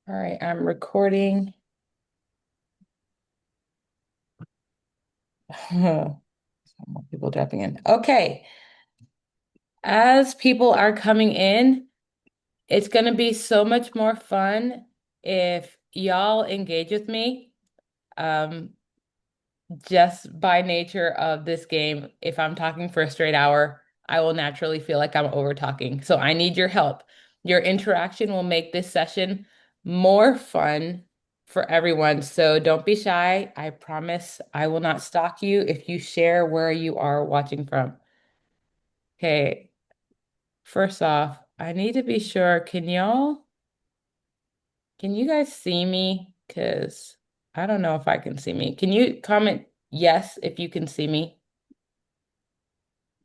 All right, I'm recording. Some more people dropping in. Okay, as people are coming in, it's going to be so much more fun if y'all engage with me. Um, just by nature of this game, if I'm talking for a straight hour, I will naturally feel like I'm over talking. So I need your help. Your interaction will make this session more fun for everyone. So don't be shy. I promise I will not stalk you if you share where you are watching from. Okay, first off, I need to be sure. Can you guys see me? Because I don't know if I can see me. Can you comment yes if you can see me?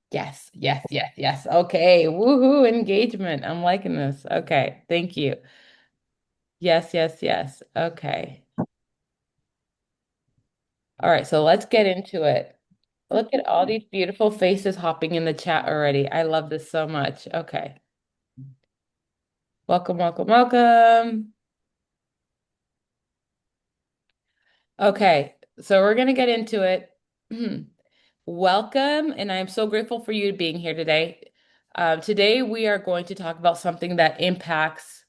Yes, yes, yes, yes. Okay. Woohoo, engagement. I'm liking this. Okay. Thank you. Yes, yes, yes. Okay. All right. So let's get into it. Look at all these beautiful faces hopping in the chat already. I love this so much. Okay. Welcome, welcome, welcome. Okay. So we're going to get into it. Welcome. And I'm so grateful for you being here today. Today, we are going to talk about something that impacts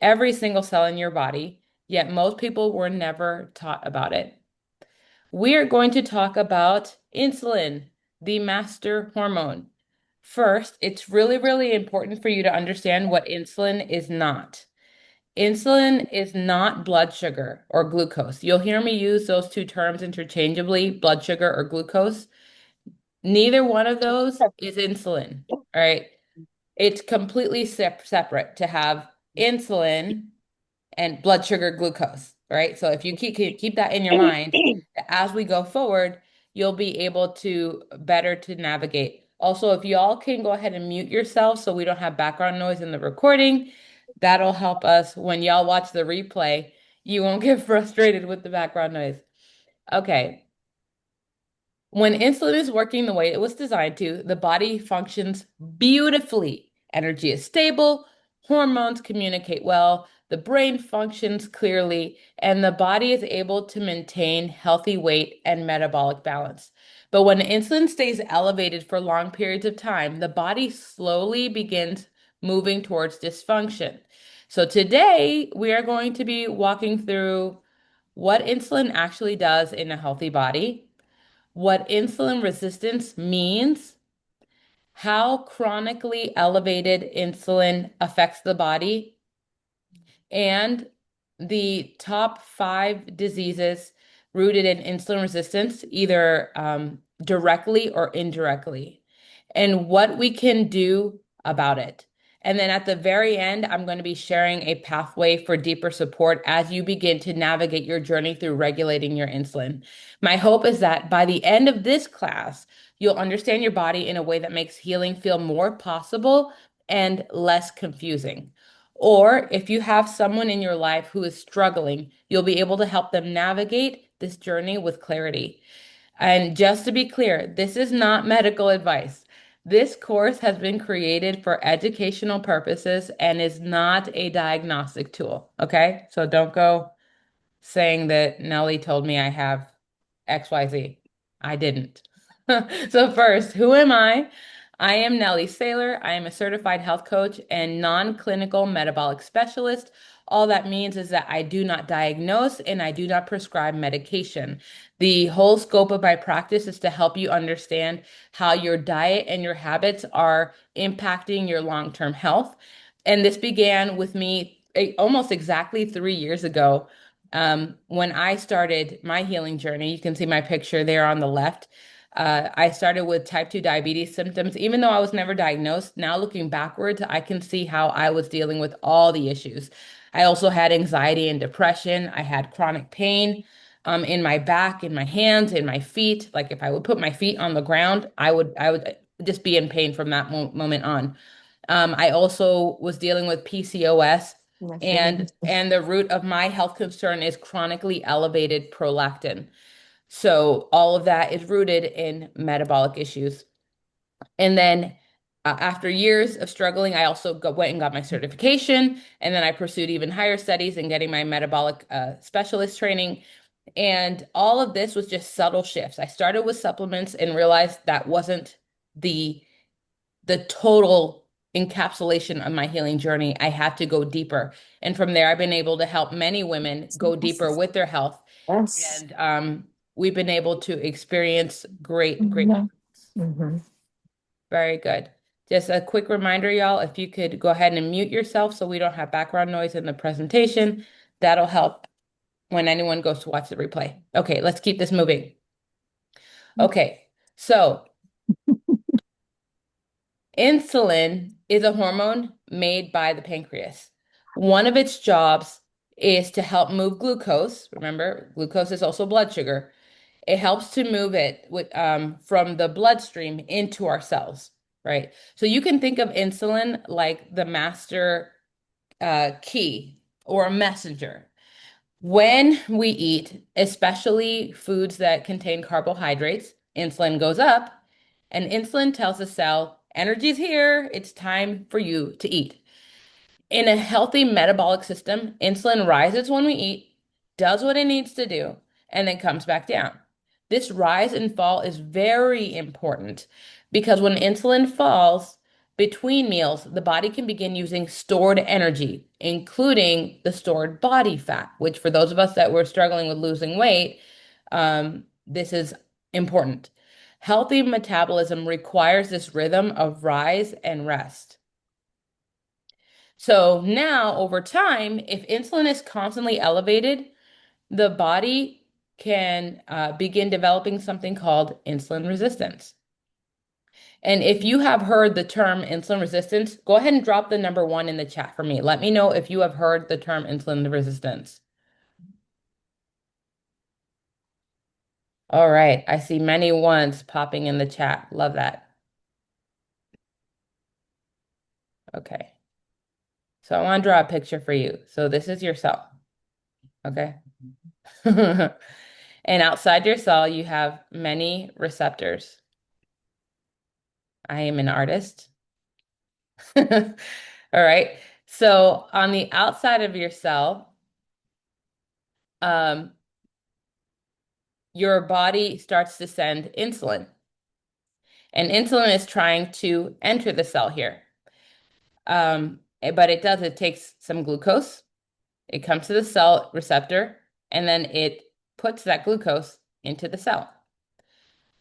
every single cell in your body, yet most people were never taught about it. We are going to talk about insulin, the master hormone. First, it's really, really important for you to understand what insulin is not. Insulin is not blood sugar or glucose. You'll hear me use those two terms interchangeably, blood sugar or glucose. Neither one of those is insulin, all right? It's completely separate to have insulin and blood sugar glucose, right? So if you keep that in your mind, as we go forward, you'll be able to better to navigate. Also, if y'all can go ahead and mute yourself so we don't have background noise in the recording, that'll help us when y'all watch the replay. You won't get frustrated with the background noise. Okay. When insulin is working the way it was designed to, the body functions beautifully. Energy is stable, hormones communicate well, the brain functions clearly, and the body is able to maintain healthy weight and metabolic balance. But when insulin stays elevated for long periods of time, the body slowly begins moving towards dysfunction. So today, we are going to be walking through what insulin actually does in a healthy body, what insulin resistance means, how chronically elevated insulin affects the body, and the top five diseases rooted in insulin resistance, either directly or indirectly, and what we can do about it. And then at the very end, I'm going to be sharing a pathway for deeper support as you begin to navigate your journey through regulating your insulin. My hope is that by the end of this class, you'll understand your body in a way that makes healing feel more possible and less confusing. Or if you have someone in your life who is struggling, you'll be able to help them navigate this journey with clarity. And just to be clear, this is not medical advice. This course has been created for educational purposes and is not a diagnostic tool. Okay? So don't go saying that Nelly told me I have XYZ. I didn't. So first, who am I? I am Nelly Saylor. I am a certified health coach and non-clinical metabolic specialist. All that means is that I do not diagnose and I do not prescribe medication. The whole scope of my practice is to help you understand how your diet and your habits are impacting your long-term health. And this began with me almost exactly 3 years ago when I started my healing journey. You can see my picture there on the left. I started with type 2 diabetes symptoms. Even though I was never diagnosed, now looking backwards, I can see how I was dealing with all the issues. I also had anxiety and depression. I had chronic pain in my back, in my hands, in my feet. Like if I would put my feet on the ground, I would just be in pain from that moment on. I also was dealing with PCOS, and the root of my health concern is chronically elevated prolactin. So all of that is rooted in metabolic issues. And then After years of struggling, I also went and got my certification, and then I pursued even higher studies and getting my metabolic specialist training. And all of this was just subtle shifts. I started with supplements and realized that wasn't the the total encapsulation of my healing journey. I had to go deeper. And from there, I've been able to help many women go deeper with their health. Yes. And we've been able to experience great, great. Mhm. Mhm. Very good. Just a quick reminder, y'all, if you could go ahead and mute yourself so we don't have background noise in the presentation, that'll help when anyone goes to watch the replay. Okay, let's keep this moving. Okay, so insulin is a hormone made by the pancreas. One of its jobs is to help move glucose. Remember, glucose is also blood sugar. It helps to move it from the bloodstream into our cells, right? So you can think of insulin like the master key or a messenger. When we eat, especially foods that contain carbohydrates, insulin goes up, and insulin tells the cell, energy's here, it's time for you to eat. In a healthy metabolic system, insulin rises when we eat, does what it needs to do, and then comes back down. This rise and fall is very important because when insulin falls between meals, the body can begin using stored energy, including the stored body fat, which for those of us that were struggling with losing weight, this is important. Healthy metabolism requires this rhythm of rise and rest. So now, over time, if insulin is constantly elevated, the body can begin developing something called insulin resistance. And if you have heard the term insulin resistance, go ahead and drop the number one in the chat for me. Let me know if you have heard the term insulin resistance. All right, I see many ones popping in the chat. Love that. Okay, so I want to draw a picture for you. So this is your cell, okay? And outside your cell, you have many receptors. I am an artist. All right. So on the outside of your cell, um, your body starts to send insulin, and insulin is trying to enter the cell here. But it takes some glucose, it comes to the cell receptor, and then it puts that glucose into the cell.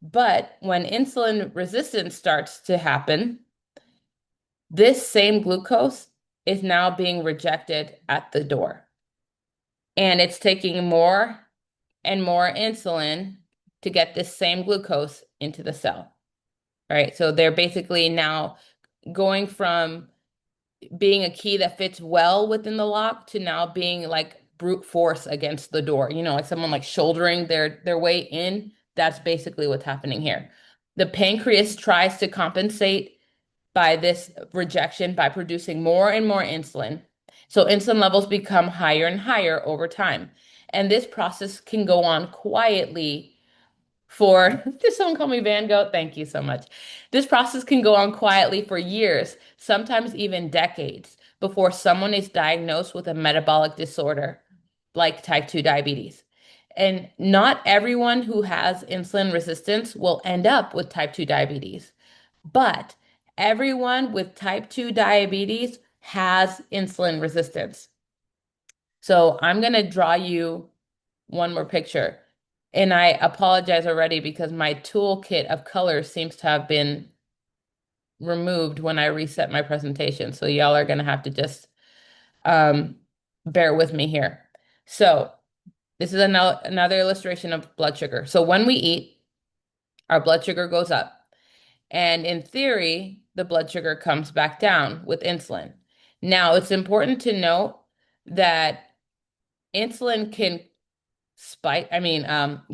But when insulin resistance starts to happen, this same glucose is now being rejected at the door. And it's taking more and more insulin to get this same glucose into the cell. Right. So they're basically now going from being a key that fits well within the lock to now being like brute force against the door. You know, like someone like shouldering their way in. That's basically what's happening here. The pancreas tries to compensate by this rejection by producing more and more insulin. So insulin levels become higher and higher over time. And this process can go on quietly for, did someone call me Van Gogh? Thank you so much. This process can go on quietly for years, sometimes even decades, before someone is diagnosed with a metabolic disorder like type 2 diabetes. And not everyone who has insulin resistance will end up with type 2 diabetes. But everyone with type 2 diabetes has insulin resistance. So I'm going to draw you one more picture. And I apologize already because my toolkit of colors seems to have been removed when I reset my presentation. So y'all are going to have to just um, bear with me here. So this is another illustration of blood sugar. So when we eat, our blood sugar goes up. And in theory, the blood sugar comes back down with insulin. Now, it's important to note that insulin can spike,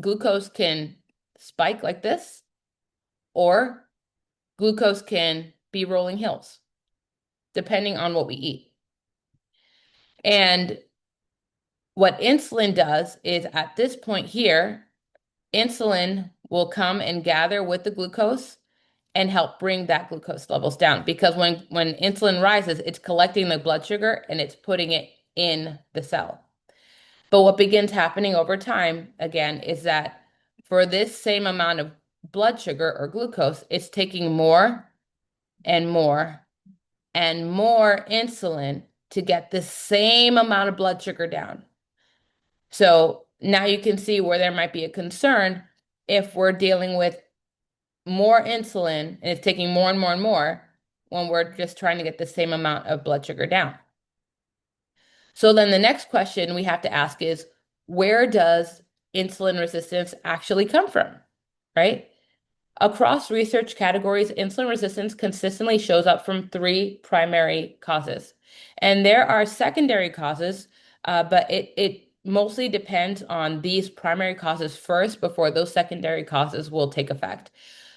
glucose can spike like this, or glucose can be rolling hills, depending on what we eat. And what insulin does is at this point here, insulin will come and gather with the glucose and help bring that glucose levels down. Because when insulin rises, it's collecting the blood sugar and it's putting it in the cell. But what begins happening over time, again, is that for this same amount of blood sugar or glucose, it's taking more and more and more insulin to get the same amount of blood sugar down. So now you can see where there might be a concern if we're dealing with more insulin and it's taking more and more and more when we're just trying to get the same amount of blood sugar down. So then the next question we have to ask is, where does insulin resistance actually come from? Right? Across research categories, insulin resistance consistently shows up from three primary causes. And there are secondary causes, but it mostly depends on these primary causes first before those secondary causes will take effect.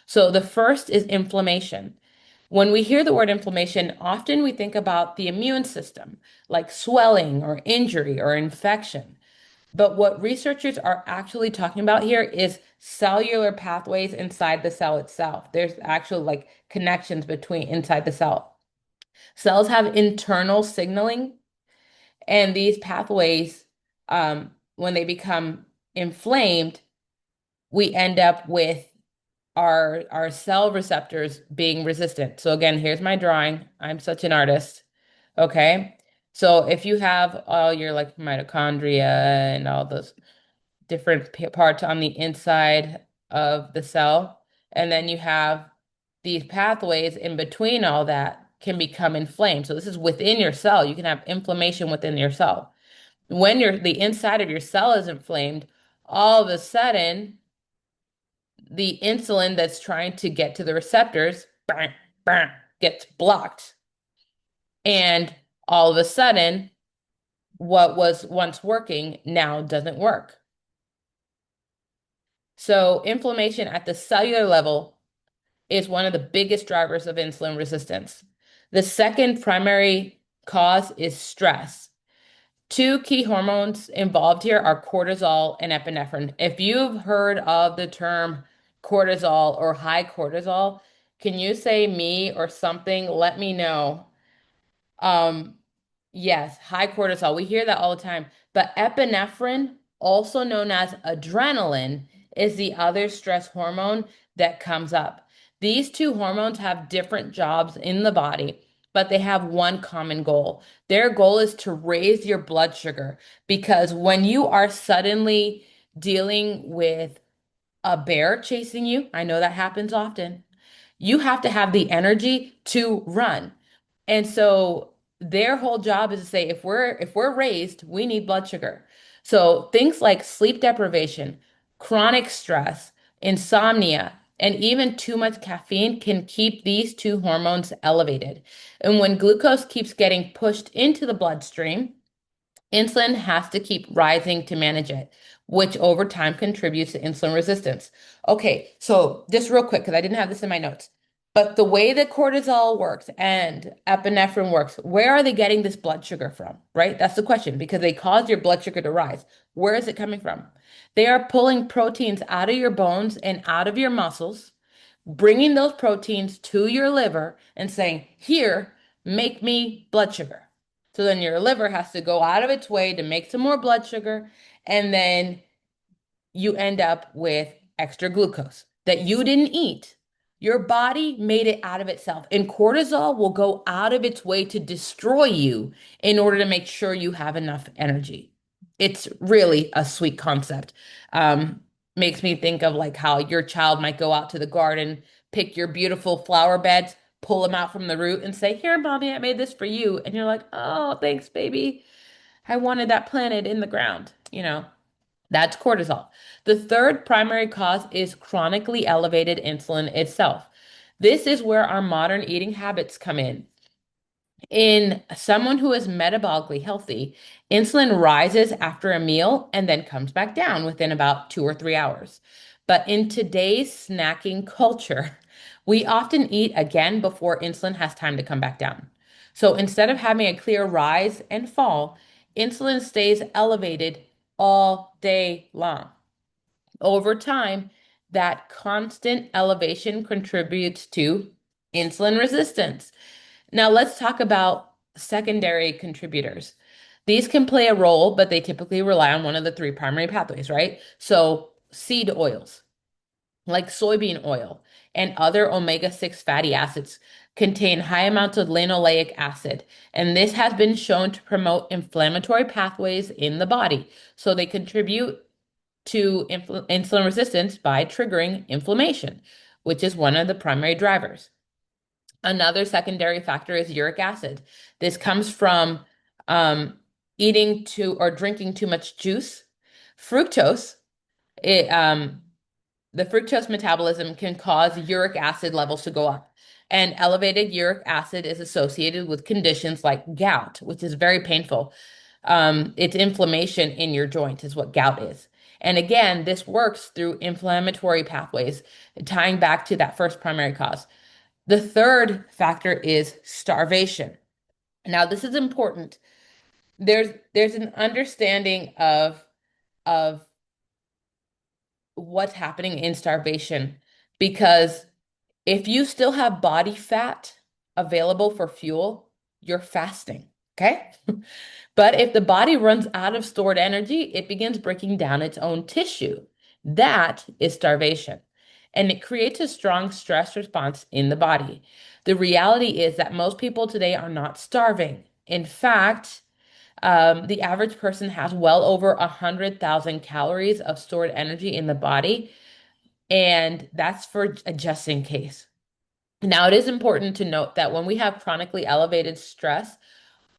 So the first is inflammation. When we hear the word inflammation, often we think about the immune system, like swelling or injury or infection. But what researchers are actually talking about here is cellular pathways inside the cell itself. There's actual like connections between inside the cell. Cells have internal signaling, and these pathways, when they become inflamed, we end up with our cell receptors being resistant. So again, here's my drawing. I'm such an artist. Okay. So if you have all your like mitochondria and all those different parts on the inside of the cell, and then you have these pathways in between all that can become inflamed. So this is within your cell. You can have inflammation within your cell. When the inside of your cell is inflamed, all of a sudden the insulin that's trying to get to the receptors gets blocked. And all of a sudden, what was once working now doesn't work. So, inflammation at the cellular level is one of the biggest drivers of insulin resistance. The second primary cause is stress. Two key hormones involved here are cortisol and epinephrine. If you've heard of the term cortisol or high cortisol, can you say me or something? Let me know. Um, yes, high cortisol. We hear that all the time. But epinephrine, also known as adrenaline, is the other stress hormone that comes up. These two hormones have different jobs in the body, but they have one common goal. Their goal is to raise your blood sugar because when you are suddenly dealing with a bear chasing you, I know that happens often, you have to have the energy to run. And so their whole job is to say if we're raised, we need blood sugar. So things like sleep deprivation, chronic stress, insomnia, and even too much caffeine can keep these two hormones elevated. And when glucose keeps getting pushed into the bloodstream, insulin has to keep rising to manage it, which over time contributes to insulin resistance. Okay, so just real quick, because I didn't have this in my notes. But the way that cortisol works and epinephrine works, where are they getting this blood sugar from? Right? That's the question, because they cause your blood sugar to rise. Where is it coming from? They are pulling proteins out of your bones and out of your muscles, bringing those proteins to your liver and saying, here, make me blood sugar. So then your liver has to go out of its way to make some more blood sugar, and then you end up with extra glucose that you didn't eat. Your body made it out of itself, and cortisol will go out of its way to destroy you in order to make sure you have enough energy. It's really a sweet concept. Makes me think of like how your child might go out to the garden, pick your beautiful flower beds, pull them out from the root, and say, "Here, mommy, I made this for you." And you're like, "Oh, thanks, baby. I wanted that planted in the ground." That's cortisol. The third primary cause is chronically elevated insulin itself. This is where our modern eating habits come in. In someone who is metabolically healthy, insulin rises after a meal and then comes back down within about 2 or 3 hours. But in today's snacking culture, we often eat again before insulin has time to come back down. So instead of having a clear rise and fall, insulin stays elevated all day long. Over time, That constant elevation contributes to insulin resistance. Now, let's talk about secondary contributors. These can play a role, but they typically rely on one of the three primary pathways, right? So, seed oils like soybean oil and other omega-6 fatty acids contain high amounts of linoleic acid, and this has been shown to promote inflammatory pathways in the body. So, they contribute to insulin resistance by triggering inflammation, which is one of the primary drivers. Another secondary factor is uric acid. This comes from um, eating too or drinking too much juice. Fructose, it, the fructose metabolism can cause uric acid levels to go up. And elevated uric acid is associated with conditions like gout, which is very painful. It's inflammation in your joint, is what gout is. And again, this works through inflammatory pathways, tying back to that first primary cause. The third factor is starvation. Now, this is important. There's an understanding of what's happening in starvation because if you still have body fat available for fuel, you're fasting, okay? But if the body runs out of stored energy, it begins breaking down its own tissue. That is starvation. And it creates a strong stress response in the body. The reality is that most people today are not starving. In fact, the average person has well over 100,000 calories of stored energy in the body, and that's for a just in case. Now, it is important to note that when we have chronically elevated stress,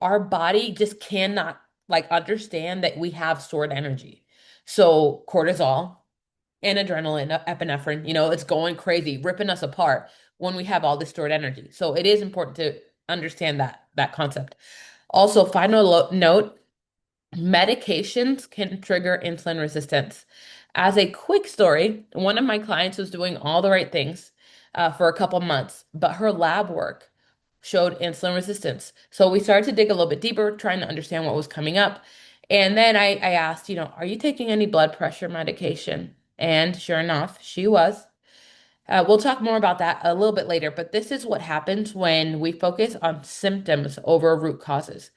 our body just cannot understand that we have stored energy. So cortisol and adrenaline, epinephrine, it's going crazy, ripping us apart when we have all this stored energy. So it is important to understand that concept. Also, final note, medications can trigger insulin resistance. As a quick story, one of my clients was doing all the right things for a couple months, but her lab work showed insulin resistance. So we started to dig a little bit deeper, trying to understand what was coming up. And then I asked, are you taking any blood pressure medication? And sure enough, she was. We'll talk more about that a little bit later, but this is what happens when we focus on symptoms over root causes.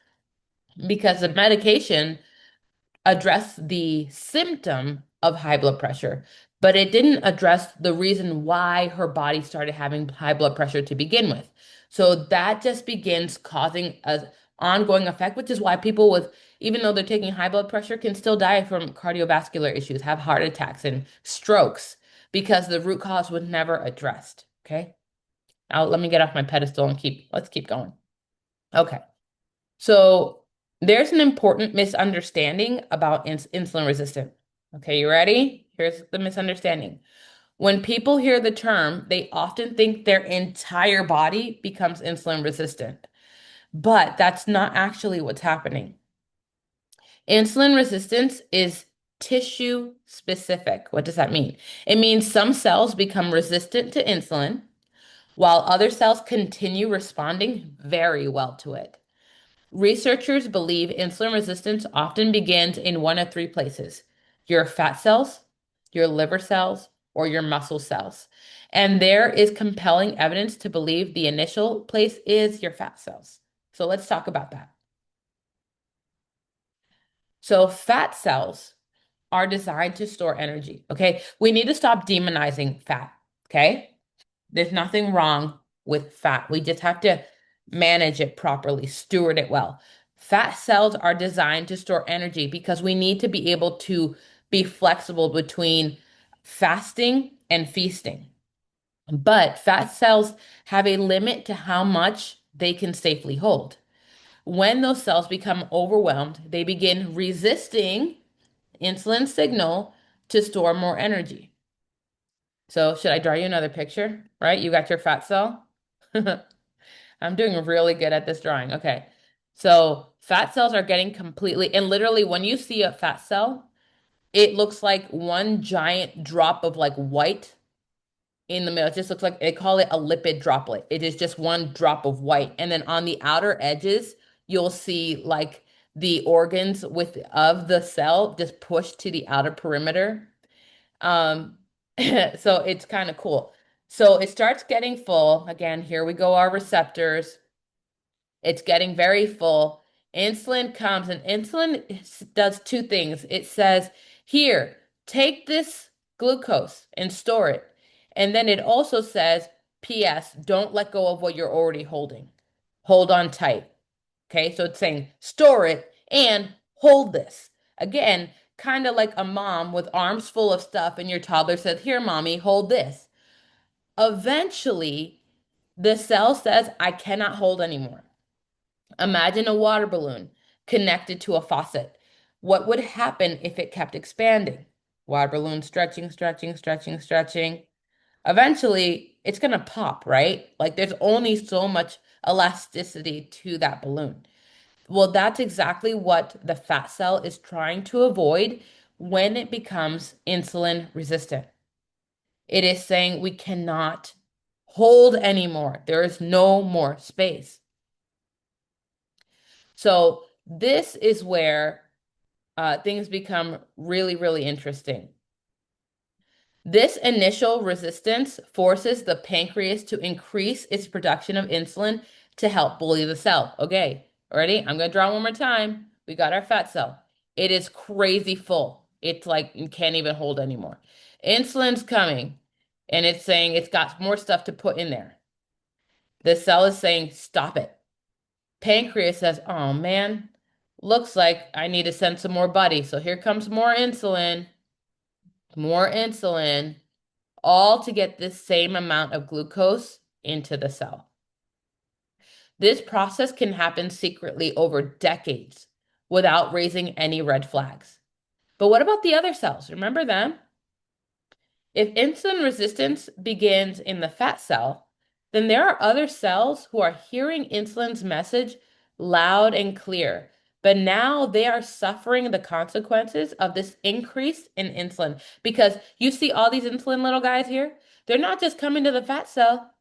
Because the medication address the symptom of high blood pressure, but it didn't address the reason why her body started having high blood pressure to begin with. So that just begins causing an ongoing effect, which is why people with, even though they're taking high blood pressure, can still die from cardiovascular issues, have heart attacks and strokes because the root cause was never addressed. Okay. Now let me get off my pedestal and let's keep going. Okay. So there's an important misunderstanding about insulin resistant. Okay, you ready? Here's the misunderstanding. When people hear the term, they often think their entire body becomes insulin resistant, but that's not actually what's happening. Insulin resistance is tissue specific. What does that mean? It means some cells become resistant to insulin, while other cells continue responding very well to it. Researchers believe insulin resistance often begins in one of three places: your fat cells, your liver cells, or your muscle cells. And there is compelling evidence to believe the initial place is your fat cells. So let's talk about that. So, fat cells are designed to store energy. Okay. We need to stop demonizing fat. Okay. There's nothing wrong with fat. We just have to manage it properly, steward it well. Fat cells are designed to store energy because we need to be able to be flexible between fasting and feasting. But fat cells have a limit to how much they can safely hold. When those cells become overwhelmed, they begin resisting insulin signal to store more energy. So, should I draw you another picture? Right? You got your fat cell. I'm doing really good at this drawing. Okay. So fat cells are getting completely, and literally when you see a fat cell, it looks like one giant drop of white in the middle. It just looks like they call it a lipid droplet. It is just one drop of white. And then on the outer edges, you'll see the organs of the cell just pushed to the outer perimeter. Um, So it's kind of cool. So it starts getting full. Again, here we go, our receptors. It's getting very full. Insulin comes, and does two things. It says, here, take this glucose and store it. And then it also says, P.S., don't let go of what you're already holding. Hold on tight. Okay, so it's saying store it and hold this. Again, kind of like a mom with arms full of stuff, and your toddler says, here, mommy, hold this. Eventually, the cell says, I cannot hold anymore. Imagine a water balloon connected to a faucet. What would happen if it kept expanding? Water balloon stretching, stretching, stretching, stretching. Eventually, it's going to pop, right? Like there's only so much elasticity to that balloon. Well, that's exactly what the fat cell is trying to avoid when it becomes insulin resistant. It is saying we cannot hold anymore. There is no more space. So this is where things become really, really interesting. This initial resistance forces the pancreas to increase its production of insulin to help bully the cell. Okay, ready? I'm going to draw one more time. We got our fat cell. It is crazy full. It's like you can't even hold anymore. Insulin's coming and it's saying it's got more stuff to put in there. The cell is saying, stop it. Pancreas says, oh man, looks like I need to send some more buddy. So here comes more insulin, all to get this same amount of glucose into the cell. This process can happen secretly over decades without raising any red flags. But what about the other cells? Remember them? If insulin resistance begins in the fat cell, then there are other cells who are hearing insulin's message loud and clear. But now they are suffering the consequences of this increase in insulin because you see all these insulin little guys here? They're not just coming to the fat cell.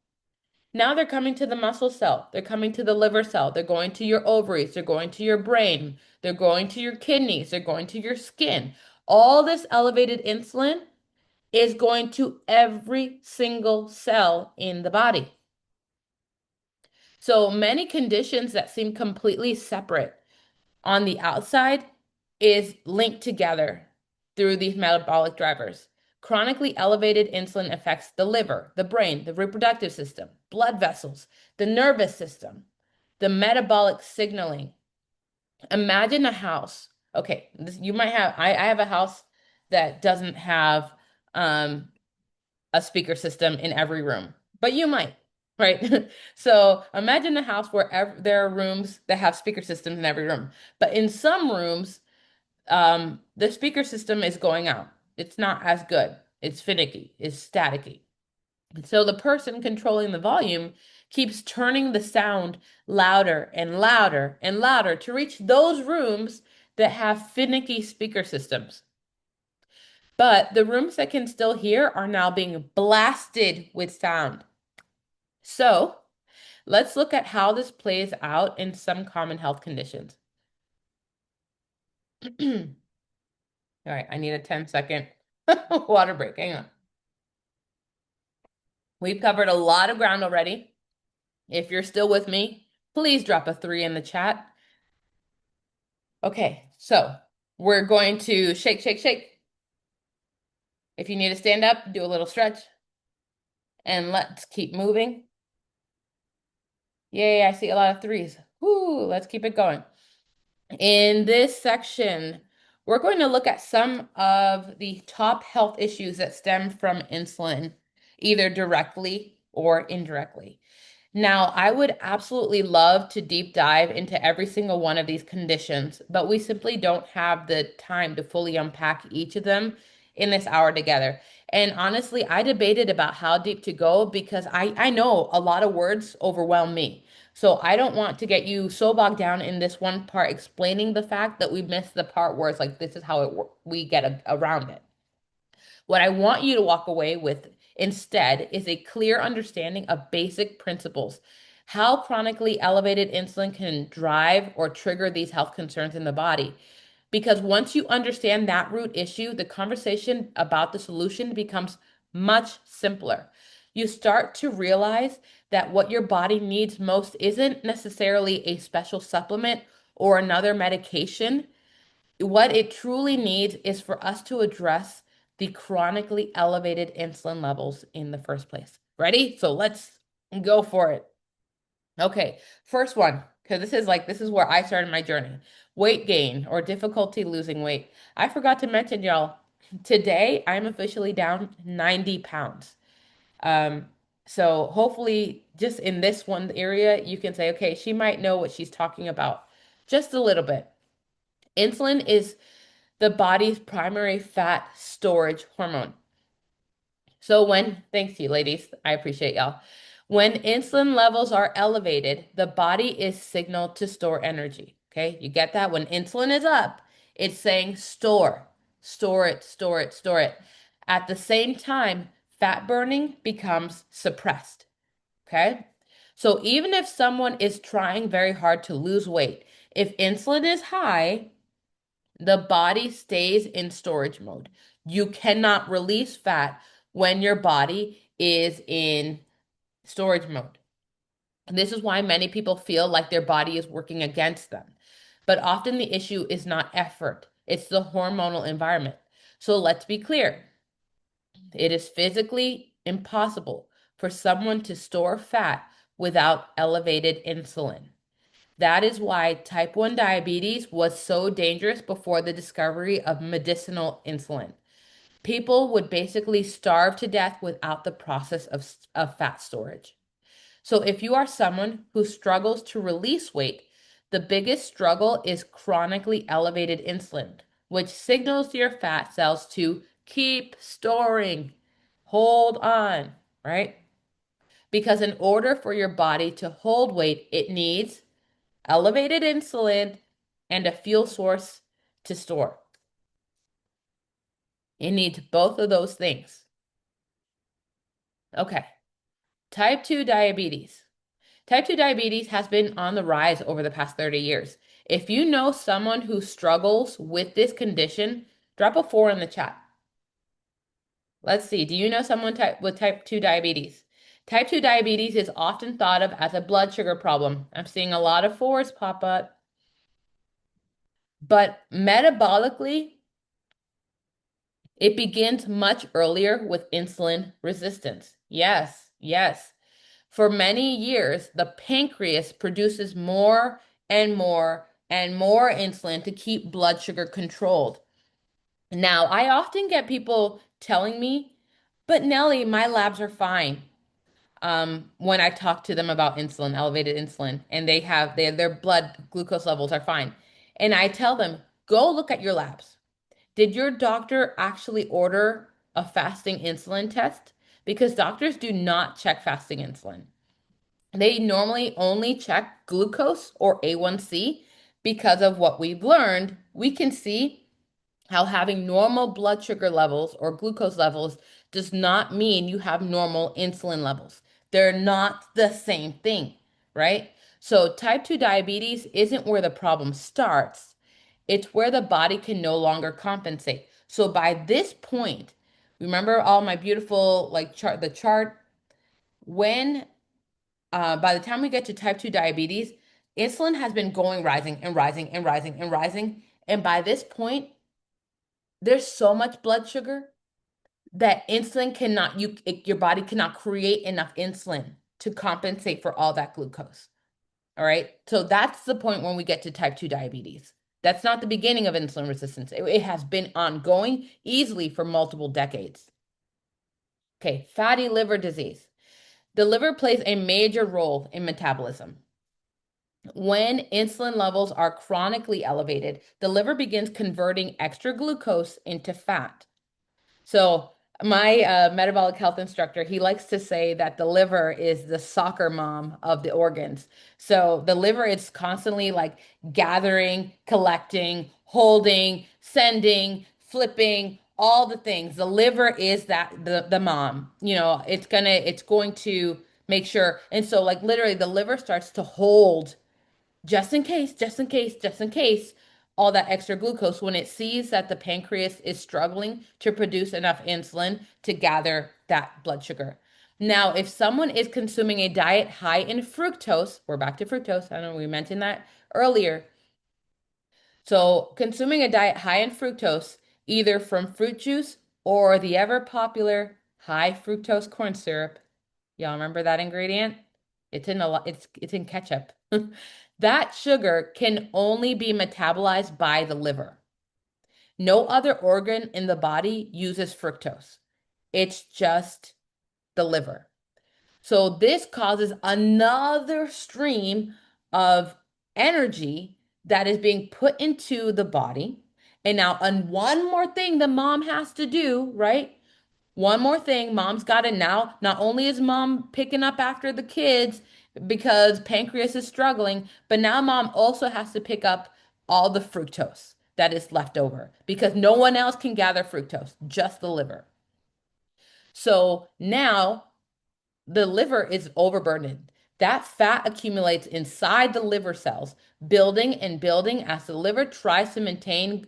Now they're coming to the muscle cell. They're coming to the liver cell. They're going to your ovaries. They're going to your brain. They're going to your kidneys. They're going to your skin. All this elevated insulin is going to every single cell in the body. So many conditions that seem completely separate on the outside is linked together through these metabolic drivers. Chronically elevated insulin affects the liver, the brain, the reproductive system, blood vessels, the nervous system, the metabolic signaling. Imagine a house. Okay, you might have, I have a house that doesn't have um, a speaker system in every room, but you might, right? So imagine a house where there are rooms that have speaker systems in every room, but in some rooms, the speaker system is going out. It's not as good. It's finicky. It's staticky. So the person controlling the volume keeps turning the sound louder and louder and louder to reach those rooms that have finicky speaker systems. But the rooms that can still hear are now being blasted with sound. So let's look at how this plays out in some common health conditions. All right, I need a 10-second water break. Hang on. We've covered a lot of ground already. If you're still with me, please drop a 3 in the chat. Okay, so we're going to shake, shake, shake. If you need to stand up, do a little stretch. And let's keep moving. Yay, I see a lot of 3s. Woo, let's keep it going. In this section, we're going to look at some of the top health issues that stem from insulin, either directly or indirectly. Now, I would absolutely love to deep dive into every single one of these conditions, but we simply don't have the time to fully unpack each of them in this hour together. And honestly, I debated about how deep to go because I know a lot of words overwhelm me. So I don't want to get you so bogged down in this one part explaining the fact that we missed the part where it's like this is how we get around it. What I want you to walk away with instead is a clear understanding of basic principles, how chronically elevated insulin can drive or trigger these health concerns in the body. Because once you understand that root issue, the conversation about the solution becomes much simpler. You start to realize that what your body needs most isn't necessarily a special supplement or another medication. What it truly needs is for us to address the chronically elevated insulin levels in the first place. Ready? So let's go for it. Okay, first one, because this is where I started my journey. Weight gain or difficulty losing weight. I forgot to mention, y'all, today I'm officially down 90 pounds. Um, so hopefully just in this one area, you can say, okay, she might know what she's talking about just a little bit. Insulin is the body's primary fat storage hormone. Thanks to you, ladies, I appreciate y'all. When insulin levels are elevated, the body is signaled to store energy. Okay, you get that? When insulin is up, it's saying store, store it, store it, store it. At the same time, fat burning becomes suppressed. Okay, so even if someone is trying very hard to lose weight, if insulin is high, the body stays in storage mode. You cannot release fat when your body is in storage mode. This is why many people feel like their body is working against them. But often the issue is not effort, it's the hormonal environment. So let's be clear, it is physically impossible for someone to store fat without elevated insulin. That is why type 1 diabetes was so dangerous before the discovery of medicinal insulin. People would basically starve to death without the process of fat storage. So, if you are someone who struggles to release weight, the biggest struggle is chronically elevated insulin, which signals to your fat cells to keep storing, hold on, right? Because in order for your body to hold weight, it needs elevated insulin and a fuel source to store. It needs both of those things. Okay, type 2 diabetes. Type 2 diabetes has been on the rise over the past 30 years. If you know someone who struggles with this condition, drop a 4 in the chat. Let's see. Do you know someone with type 2 diabetes? Type 2 diabetes is often thought of as a blood sugar problem. I'm seeing a lot of 4s pop up. But metabolically, it begins much earlier with insulin resistance. Yes, yes. For many years, the pancreas produces more and more and more insulin to keep blood sugar controlled. Now, I often get people telling me, but Nelly, my labs are fine. When I talk to them about insulin, elevated insulin, and their blood glucose levels are fine. And I tell them, go look at your labs. Did your doctor actually order a fasting insulin test? Because doctors do not check fasting insulin. They normally only check glucose or A1C because of what we've learned. We can see how having normal blood sugar levels or glucose levels does not mean you have normal insulin levels. They're not the same thing, right? So, type 2 diabetes isn't where the problem starts, it's where the body can no longer compensate. So, by this point, remember all my beautiful the chart when by the time we get to type 2 diabetes, insulin has been going rising and rising and rising and rising. And by this point, there's so much blood sugar that insulin cannot, your body cannot create enough insulin to compensate for all that glucose. All right. So that's the point when we get to type 2 diabetes. That's not the beginning of insulin resistance. It has been ongoing easily for multiple decades. Okay. Fatty liver disease. The liver plays a major role in metabolism. When insulin levels are chronically elevated, the liver begins converting extra glucose into fat. So, my metabolic health instructor, he likes to say that the liver is the soccer mom of the organs. So, the liver is constantly like gathering, collecting, holding, sending, flipping, all the things. The liver is the mom. It's going to make sure. And so like literally the liver starts to hold just in case, just in case, just in case, all that extra glucose when it sees that the pancreas is struggling to produce enough insulin to gather that blood sugar. Now, if someone is consuming a diet high in fructose, we're back to fructose. I know we mentioned that earlier. So, consuming a diet high in fructose, either from fruit juice or the ever popular high fructose corn syrup. Y'all remember that ingredient? It's in a lot, it's in ketchup. That sugar can only be metabolized by the liver. No other organ in the body uses fructose. It's just the liver. So this causes another stream of energy that is being put into the body. And now, and one more thing the mom has to do, right? One more thing, mom's got to now, not only is mom picking up after the kids because pancreas is struggling, but now mom also has to pick up all the fructose that is left over because no one else can gather fructose, just the liver. So now the liver is overburdened. That fat accumulates inside the liver cells, building and building as the liver tries to maintain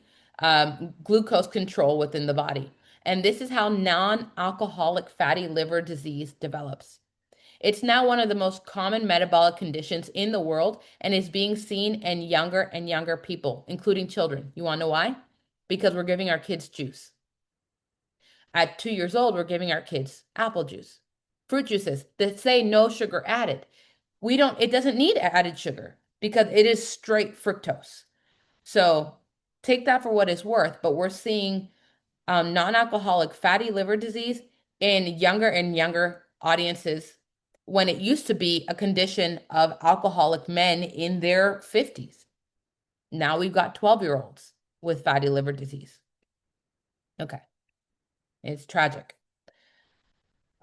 glucose control within the body. And this is how non-alcoholic fatty liver disease develops. It's now one of the most common metabolic conditions in the world and is being seen in younger and younger people, including children. You want to know why? Because we're giving our kids juice. At 2 years old, we're giving our kids apple juice, fruit juices that say no sugar added. It doesn't need added sugar because it is straight fructose. So take that for what it's worth, but we're seeing non-alcoholic fatty liver disease in younger and younger audiences when it used to be a condition of alcoholic men in their 50s. Now we've got 12-year-olds with fatty liver disease. Okay, it's tragic.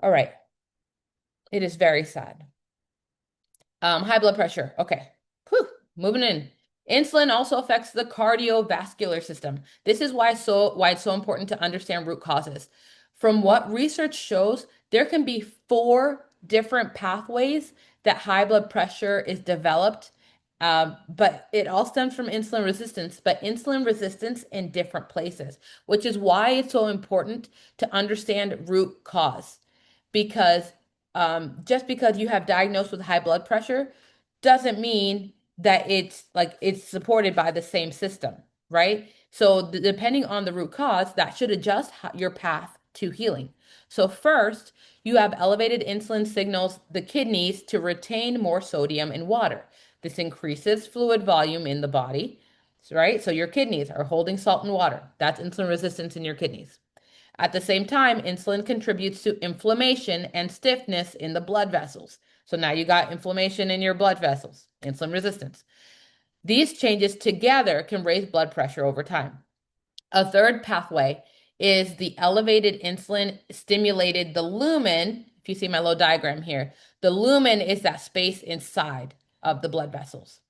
All right, it is very sad. High blood pressure. Okay. Whew. Moving in. Insulin also affects the cardiovascular system. This is why it's so important to understand root causes. From what research shows, there can be four different pathways that high blood pressure is developed. But it all stems from insulin resistance, but insulin resistance in different places, which is why it's so important to understand root cause because just because you have diagnosed with high blood pressure doesn't mean that it's supported by the same system, right? So depending on the root cause, that should adjust your path to healing. So first, you have elevated insulin signals the kidneys to retain more sodium and water. This increases fluid volume in the body, right? So your kidneys are holding salt and water. That's insulin resistance in your kidneys. At the same time, insulin contributes to inflammation and stiffness in the blood vessels. So now you got inflammation in your blood vessels, insulin resistance. These changes together can raise blood pressure over time. A third pathway is the elevated insulin stimulated the lumen. If you see my little diagram here, the lumen is that space inside of the blood vessels.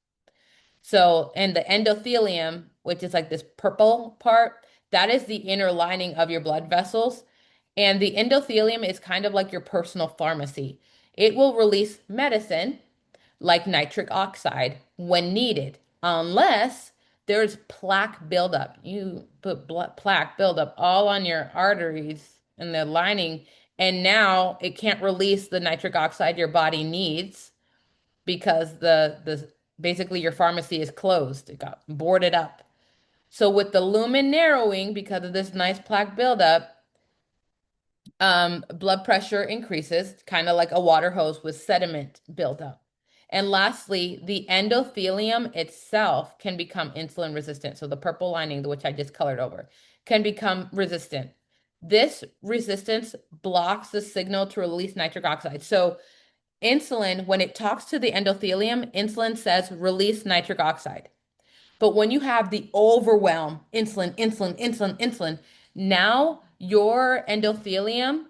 So, and the endothelium, which is like this purple part, that is the inner lining of your blood vessels. And the endothelium is kind of like your personal pharmacy. It will release medicine like nitric oxide when needed, unless there's plaque buildup. You put plaque buildup all on your arteries and the lining, and now it can't release the nitric oxide your body needs because the basically your pharmacy is closed. It got boarded up. So with the lumen narrowing because of this nice plaque buildup, blood pressure increases, kind of like a water hose with sediment buildup. And lastly, the endothelium itself can become insulin resistant. So the purple lining, which I just colored over, can become resistant. This resistance blocks the signal to release nitric oxide. So insulin, when it talks to the endothelium, insulin says release nitric oxide. But when you have the overwhelm, insulin, insulin, insulin, insulin, now your endothelium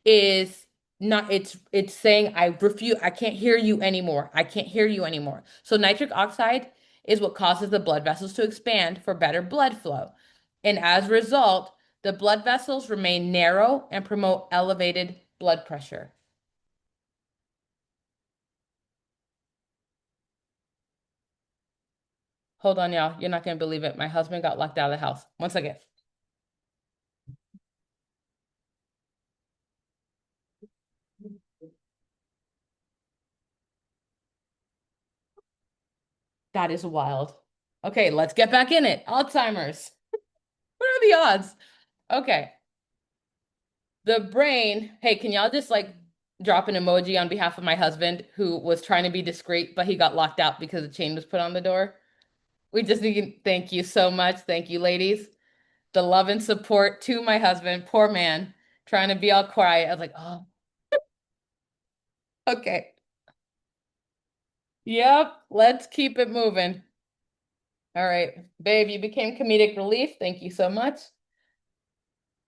is not, it's saying, I refuse, I can't hear you anymore. I can't hear you anymore. So nitric oxide is what causes the blood vessels to expand for better blood flow. And as a result, the blood vessels remain narrow and promote elevated blood pressure. Hold on, y'all. You're not gonna believe it. My husband got locked out of the house. One second. That is wild. Okay, let's get back in it. Alzheimer's. What are the odds? Okay. The brain. Hey, can y'all just like drop an emoji on behalf of my husband who was trying to be discreet, but he got locked out because a chain was put on the door? We just need thank you so much. Thank you, ladies. The love and support to my husband, poor man, trying to be all quiet. I was like, oh, okay. Yep, let's keep it moving. All right, babe, you became comedic relief. Thank you so much.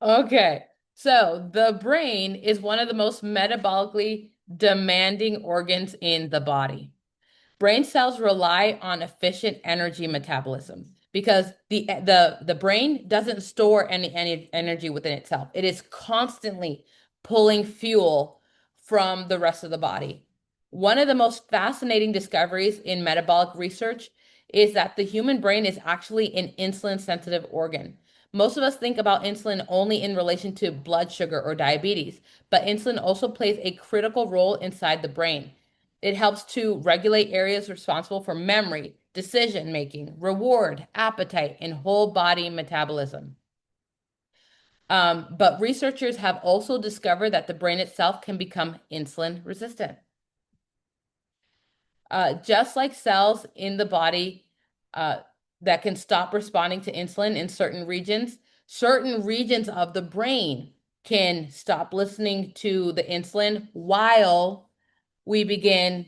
Okay, so the brain is one of the most metabolically demanding organs in the body. Brain cells rely on efficient energy metabolism because the brain doesn't store any energy within itself. It is constantly pulling fuel from the rest of the body. One of the most fascinating discoveries in metabolic research is that the human brain is actually an insulin sensitive organ. Most of us think about insulin only in relation to blood sugar or diabetes, but insulin also plays a critical role inside the brain. It helps to regulate areas responsible for memory, decision making, reward, appetite, and whole body metabolism. But researchers have also discovered that the brain itself can become insulin resistant. Just like cells in the body uh, that can stop responding to insulin in certain regions of the brain can stop listening to the insulin while we begin,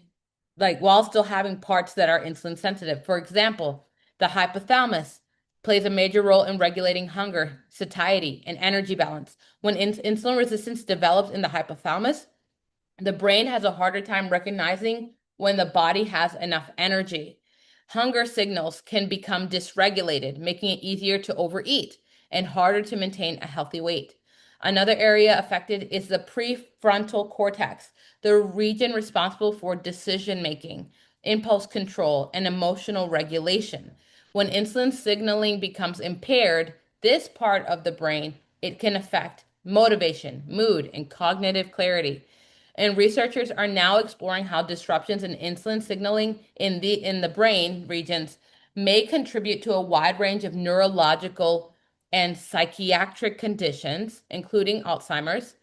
like, while still having parts that are insulin sensitive. For example, the hypothalamus plays a major role in regulating hunger, satiety, and energy balance. When insulin resistance develops in the hypothalamus, the brain has a harder time recognizing when the body has enough energy. Hunger signals can become dysregulated, making it easier to overeat and harder to maintain a healthy weight. Another area affected is the prefrontal cortex, the region responsible for decision making, impulse control, and emotional regulation. When insulin signaling becomes impaired, this part of the brain, it can affect motivation, mood, and cognitive clarity. And researchers are now exploring how disruptions in insulin signaling in the brain regions may contribute to a wide range of neurological and psychiatric conditions, including Alzheimer's,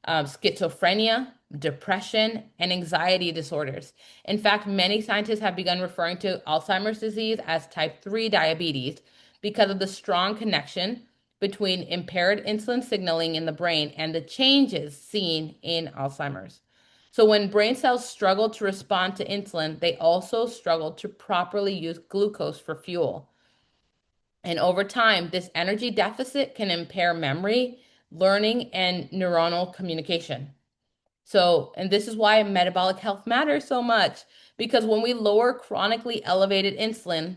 schizophrenia, depression, and anxiety disorders. In fact, many scientists have begun referring to Alzheimer's disease as type 3 diabetes because of the strong connection between impaired insulin signaling in the brain and the changes seen in Alzheimer's. So, when brain cells struggle to respond to insulin, they also struggle to properly use glucose for fuel. And over time, this energy deficit can impair memory, learning, and neuronal communication. So, and this is why metabolic health matters so much, because when we lower chronically elevated insulin,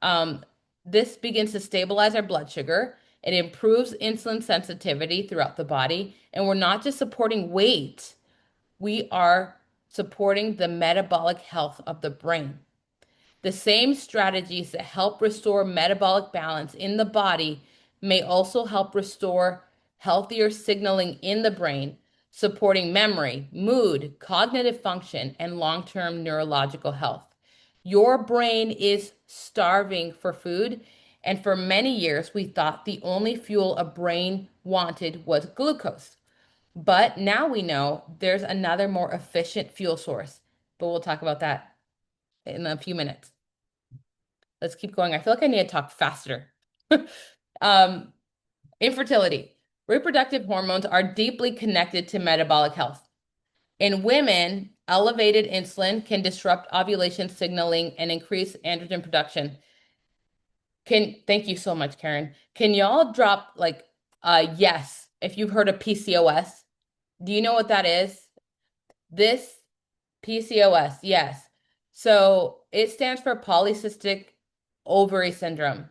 um, this begins to stabilize our blood sugar. It improves insulin sensitivity throughout the body. And we're not just supporting weight, we are supporting the metabolic health of the brain. The same strategies that help restore metabolic balance in the body may also help restore healthier signaling in the brain, supporting memory, mood, cognitive function, and long term neurological health. Your brain is starving for food, and for many years, we thought the only fuel a brain wanted was glucose. But now we know there's another more efficient fuel source. But we'll talk about that in a few minutes. Let's keep going. I feel like I need to talk faster. Um, Infertility. Reproductive hormones are deeply connected to metabolic health. In women, elevated insulin can disrupt ovulation signaling and increase androgen production. Thank you so much, Karen. Can y'all drop like yes if you've heard of PCOS? Do you know what that is? This PCOS, yes. So it stands for polycystic ovary syndrome.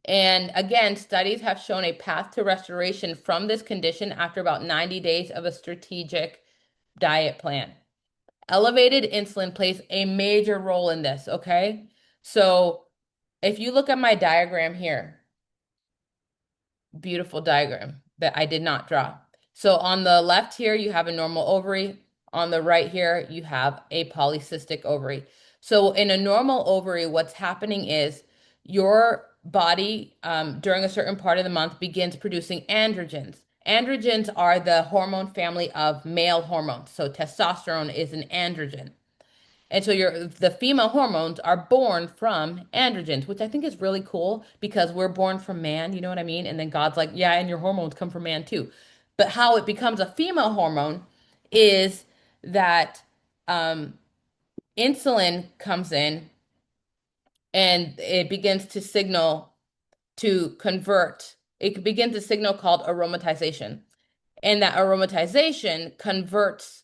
And again, studies have shown a path to restoration from this condition after about 90 days of a strategic diet plan. Elevated insulin plays a major role in this, okay? So if you look at my diagram here, beautiful diagram that I did not draw. So on the left here, you have a normal ovary. On the right here, you have a polycystic ovary. So in a normal ovary, what's happening is your body during a certain part of the month begins producing androgens. Androgens are the hormone family of male hormones. So testosterone is an androgen. And so the female hormones are born from androgens, which I think is really cool because we're born from man, you know what I mean? And then God's like, yeah, and your hormones come from man too. But how it becomes a female hormone is that um, insulin comes in and it begins to signal to convert. It begins a signal called aromatization. And that aromatization converts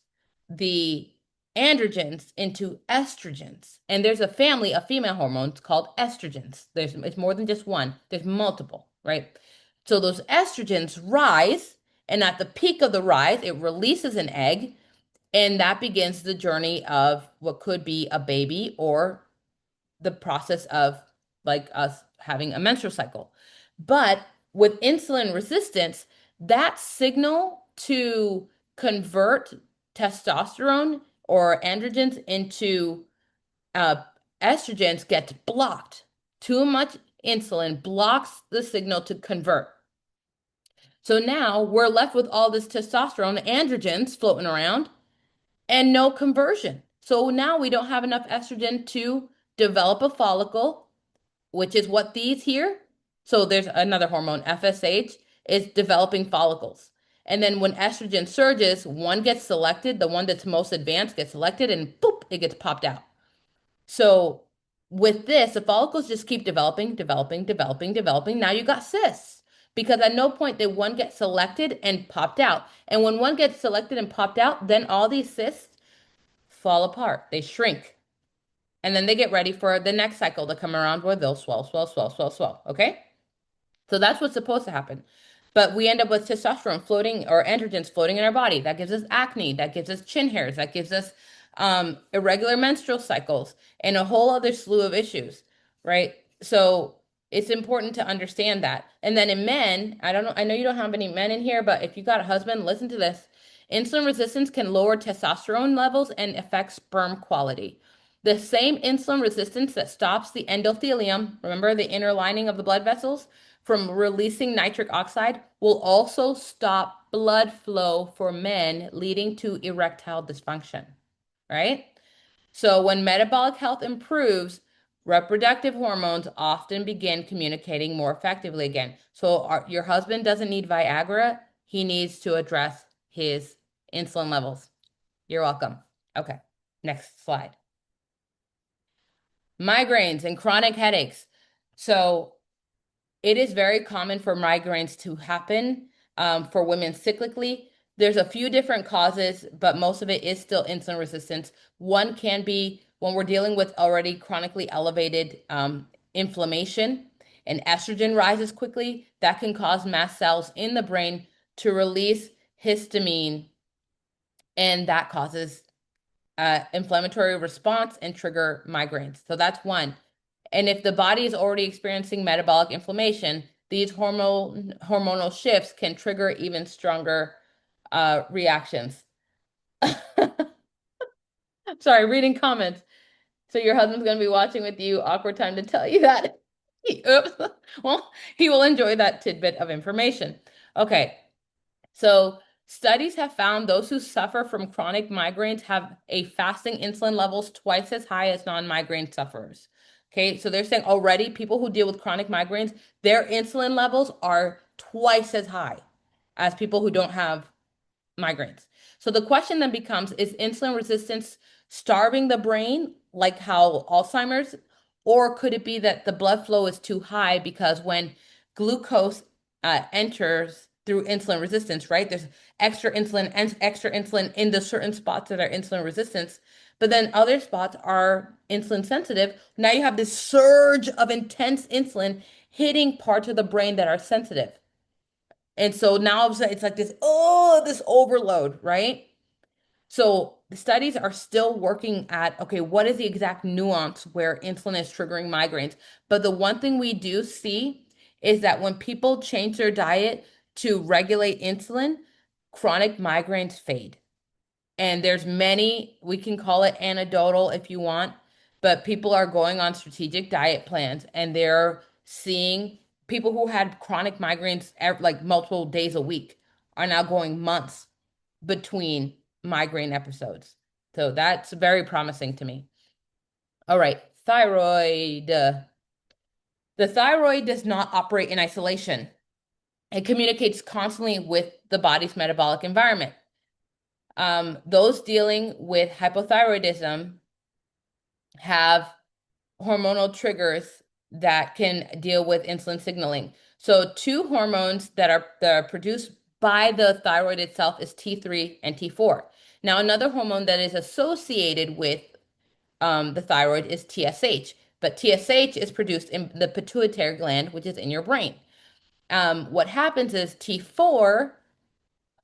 the androgens into estrogens. And there's a family of female hormones called estrogens. It's more than just one, there's multiple, right? So those estrogens rise, and at the peak of the rise, it releases an egg, and that begins the journey of what could be a baby or the process of like us having a menstrual cycle. But with insulin resistance, that signal to convert testosterone or androgens into uh, estrogens gets blocked. Too much insulin blocks the signal to convert. So now we're left with all this testosterone, androgens floating around, and no conversion. So now we don't have enough estrogen to develop a follicle, which is what these here. So there's another hormone, FSH, is developing follicles. And then when estrogen surges, one gets selected, the one that's most advanced gets selected, and boop, it gets popped out. So with this, the follicles just keep developing, developing, developing, developing. Now you got cysts because at no point did one get selected and popped out. And when one gets selected and popped out, then all these cysts fall apart. They shrink. And then they get ready for the next cycle to come around where they'll swell, swell, swell, swell, swell. Okay? So that's what's supposed to happen. But we end up with testosterone floating or androgens floating in our body. That gives us acne. That gives us chin hairs. That gives us irregular menstrual cycles and a whole other slew of issues, right? So it's important to understand that. And then in men, I don't know, I know you don't have any men in here, but if you got a husband, listen to this. Insulin resistance can lower testosterone levels and affect sperm quality. The same insulin resistance that stops the endothelium, remember the inner lining of the blood vessels, from releasing nitric oxide will also stop blood flow for men, leading to erectile dysfunction, right? So when metabolic health improves, reproductive hormones often begin communicating more effectively again. So your husband doesn't need Viagra, he needs to address his insulin levels. You're welcome. Okay, next slide. Migraines and chronic headaches. So it is very common for migraines to happen for women cyclically. There's a few different causes, but most of it is still insulin resistance. One can be when we're dealing with already chronically elevated inflammation and estrogen rises quickly, that can cause mast cells in the brain to release histamine, and that causes inflammatory response and trigger migraines. So that's one. And if the body is already experiencing metabolic inflammation, these hormonal shifts can trigger even stronger reactions. Sorry, reading comments. So your husband's going to be watching with you. Awkward time to tell you that. Oops. Well, he will enjoy that tidbit of information. Okay. So studies have found those who suffer from chronic migraines have a fasting insulin levels twice as high as non-migraine sufferers. Okay, so they're saying already people who deal with chronic migraines, their insulin levels are twice as high as people who don't have migraines. So the question then becomes, is insulin resistance starving the brain like how Alzheimer's, or could it be that the blood flow is too high because when glucose enters through insulin resistance, right? There's extra insulin in the certain spots that are insulin resistance, but then other spots are insulin sensitive. Now you have this surge of intense insulin hitting parts of the brain that are sensitive. And so now it's like this, oh, this overload, right? So the studies are still working at, okay, what is the exact nuance where insulin is triggering migraines? But the one thing we do see is that when people change their diet to regulate insulin, chronic migraines fade. And there's many, we can call it anecdotal if you want, but people are going on strategic diet plans and they're seeing people who had chronic migraines like multiple days a week are now going months between migraine episodes. So that's very promising to me. All right, thyroid. The thyroid does not operate in isolation. It communicates constantly with the body's metabolic environment. Those dealing with hypothyroidism have hormonal triggers that can deal with insulin signaling. So two hormones that are produced by the thyroid itself is T3 and T4. Now, another hormone that is associated with the thyroid is TSH, but TSH is produced in the pituitary gland, which is in your brain. What happens is T4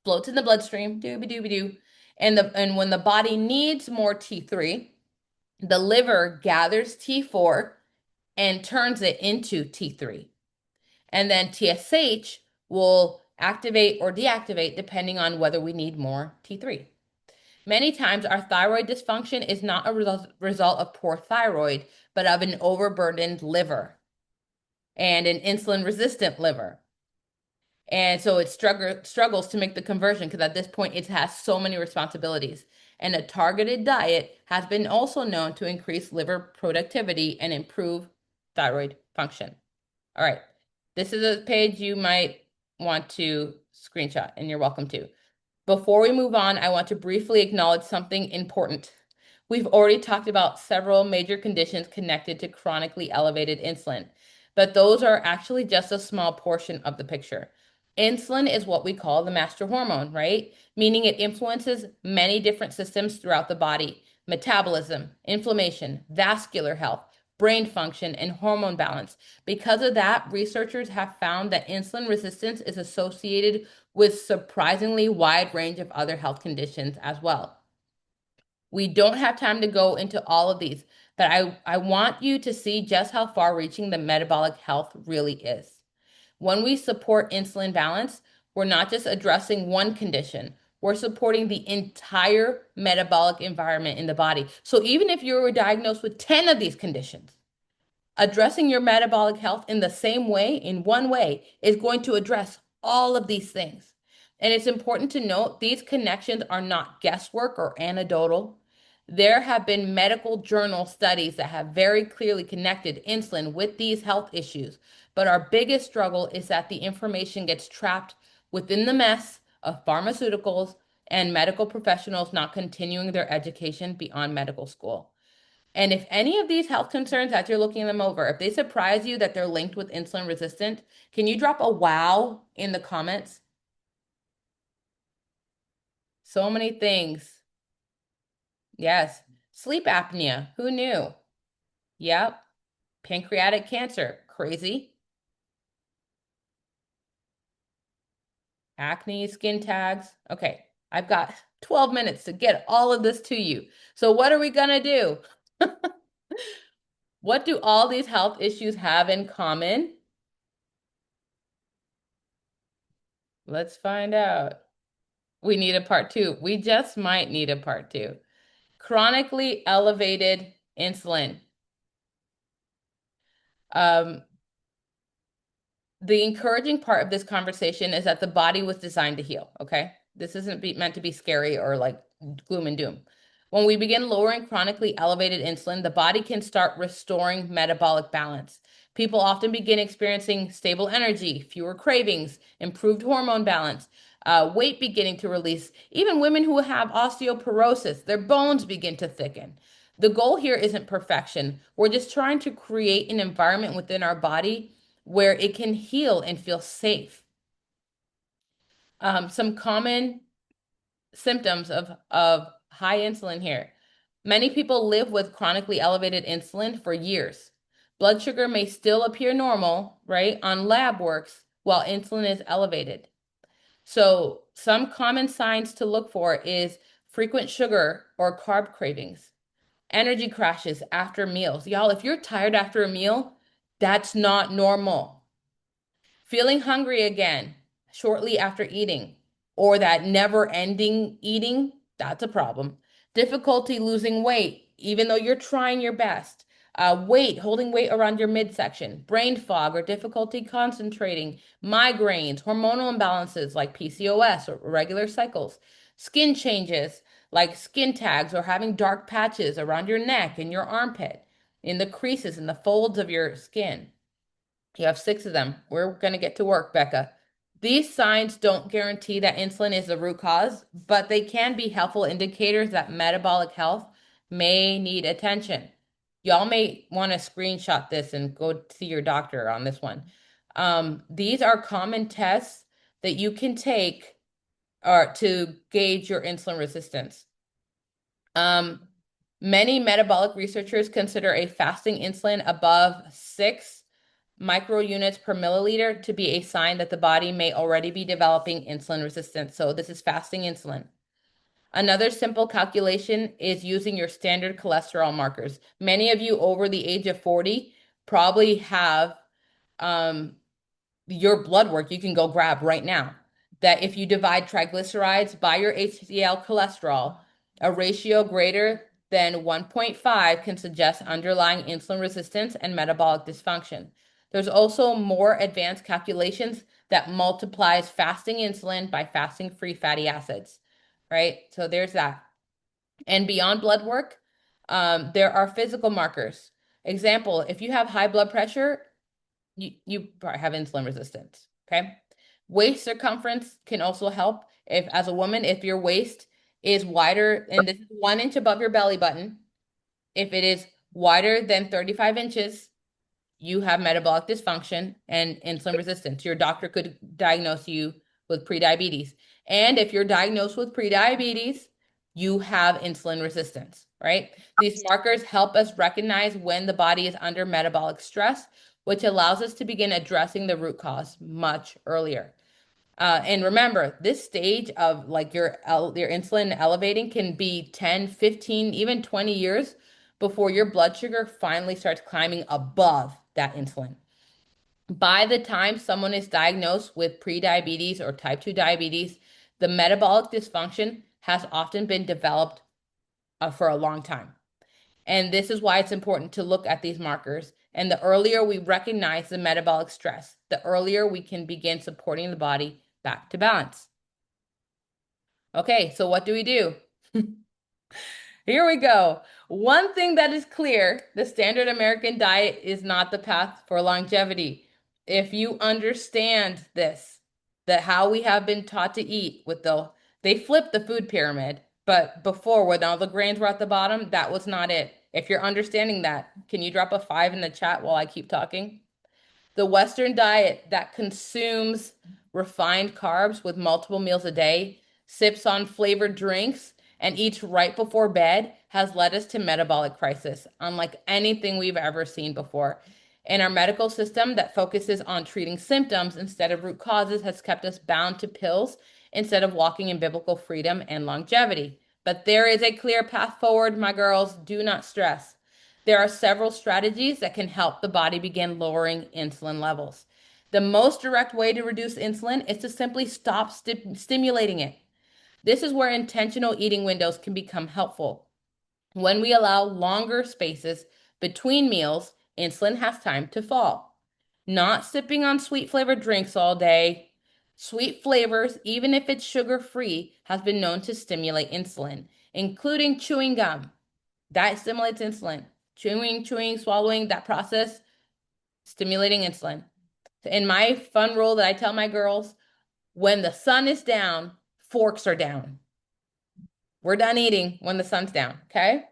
floats in the bloodstream, dooby dooby doo, and when the body needs more T3, the liver gathers T4 and turns it into T3. And then TSH will activate or deactivate depending on whether we need more T3. Many times, our thyroid dysfunction is not a result of poor thyroid, but of an overburdened liver and an insulin resistant liver. And so it struggles to make the conversion because at this point it has so many responsibilities. And a targeted diet has been also known to increase liver productivity and improve thyroid function. All right. This is a page you might want to screenshot, and you're welcome to. Before we move on, I want to briefly acknowledge something important. We've already talked about several major conditions connected to chronically elevated insulin, but those are actually just a small portion of the picture. Insulin is what we call the master hormone, right? Meaning it influences many different systems throughout the body: metabolism, inflammation, vascular health, brain function, and hormone balance. Because of that, researchers have found that insulin resistance is associated with surprisingly wide range of other health conditions as well. We don't have time to go into all of these, but I want you to see just how far reaching the metabolic health really is. When we support insulin balance, we're not just addressing one condition, we're supporting the entire metabolic environment in the body. So even if you were diagnosed with 10 of these conditions, addressing your metabolic health in the same way, in one way, is going to address all of these things. And it's important to note these connections are not guesswork or anecdotal. There have been medical journal studies that have very clearly connected insulin with these health issues. But our biggest struggle is that the information gets trapped within the mess of pharmaceuticals and medical professionals not continuing their education beyond medical school. And if any of these health concerns as you're looking them over, if they surprise you that they're linked with insulin resistant, can you drop a wow in the comments? So many things. Yes. Sleep apnea. Who knew? Yep. Pancreatic cancer. Crazy. Acne, skin tags. Okay. I've got 12 minutes to get all of this to you. So what are we going to do? What do all these health issues have in common? Let's find out. We need a part two. We just might need a part two. Chronically elevated insulin. Um, the encouraging part of this conversation is that the body was designed to heal, okay? This isn't meant to be scary or like gloom and doom. When we begin lowering chronically elevated insulin, the body can start restoring metabolic balance. People often begin experiencing stable energy, fewer cravings, improved hormone balance, weight beginning to release. Even women who have osteoporosis, their bones begin to thicken. The goal here isn't perfection. We're just trying to create an environment within our body where it can heal and feel safe. Some common symptoms of high insulin here. Many people live with chronically elevated insulin for years. Blood sugar may still appear normal, right, on lab works while insulin is elevated. So some common signs to look for is frequent sugar or carb cravings, energy crashes after meals. Y'all, if you're tired after a meal, that's not normal. Feeling hungry again shortly after eating, or that never ending eating, that's a problem. Difficulty losing weight, even though you're trying your best. Holding weight around your midsection, brain fog or difficulty concentrating, migraines, hormonal imbalances like PCOS or irregular cycles, skin changes like skin tags or having dark patches around your neck and your armpit, in the creases and the folds of your skin. You have six of them. We're going to get to work, Becca. These signs don't guarantee that insulin is the root cause, but they can be helpful indicators that metabolic health may need attention. Y'all may want to screenshot this and go see your doctor on this one. These are common tests that you can take to gauge your insulin resistance. Um, Many metabolic researchers consider a fasting insulin above 6 microunits per milliliter to be a sign that the body may already be developing insulin resistance. So this is fasting insulin. Another simple calculation is using your standard cholesterol markers. Many of you over the age of 40 probably have um, your blood work you can go grab right now. That if you divide triglycerides by your HDL cholesterol, a ratio greater than 1.5 can suggest underlying insulin resistance and metabolic dysfunction. There's also more advanced calculations that multiplies fasting insulin by fasting free fatty acids, right? So there's that. And beyond blood work, there are physical markers. Example, if you have high blood pressure, you probably have insulin resistance. Okay. Waist circumference can also help. If, as a woman, if your waist is wider, and this is 1 inch above your belly button, if it is wider than 35 inches, you have metabolic dysfunction and insulin resistance. Your doctor could diagnose you with prediabetes. And if you're diagnosed with prediabetes, you have insulin resistance, right? These markers help us recognize when the body is under metabolic stress, which allows us to begin addressing the root cause much earlier. And remember, this stage of like your insulin elevating can be 10, 15, even 20 years before your blood sugar finally starts climbing above that insulin. By the time someone is diagnosed with prediabetes or type 2 diabetes, the metabolic dysfunction has often been developed for a long time. And this is why it's important to look at these markers. And the earlier we recognize the metabolic stress, the earlier we can begin supporting the body back to balance. Okay, so what do we do? Here we go. One thing that is clear, the standard American diet is not the path for longevity. If you understand this, that how we have been taught to eat they flipped the food pyramid, but before when all the grains were at the bottom, that was not it. If you're understanding that, can you drop a 5 in the chat while I keep talking? The Western diet that consumes refined carbs with multiple meals a day, sips on flavored drinks, and eats right before bed has led us to metabolic crisis, unlike anything we've ever seen before. And our medical system that focuses on treating symptoms instead of root causes has kept us bound to pills instead of walking in biblical freedom and longevity. But there is a clear path forward, my girls. Do not stress. There are several strategies that can help the body begin lowering insulin levels. The most direct way to reduce insulin is to simply stop stimulating it. This is where intentional eating windows can become helpful. When we allow longer spaces between meals, insulin has time to fall. Not sipping on sweet flavored drinks all day. Sweet flavors, even if it's sugar-free, has been known to stimulate insulin, including chewing gum. That stimulates insulin. Chewing, swallowing, that process, stimulating insulin. In my fun rule that I tell my girls, when the sun is down, forks are down. We're done eating when the sun's down, okay?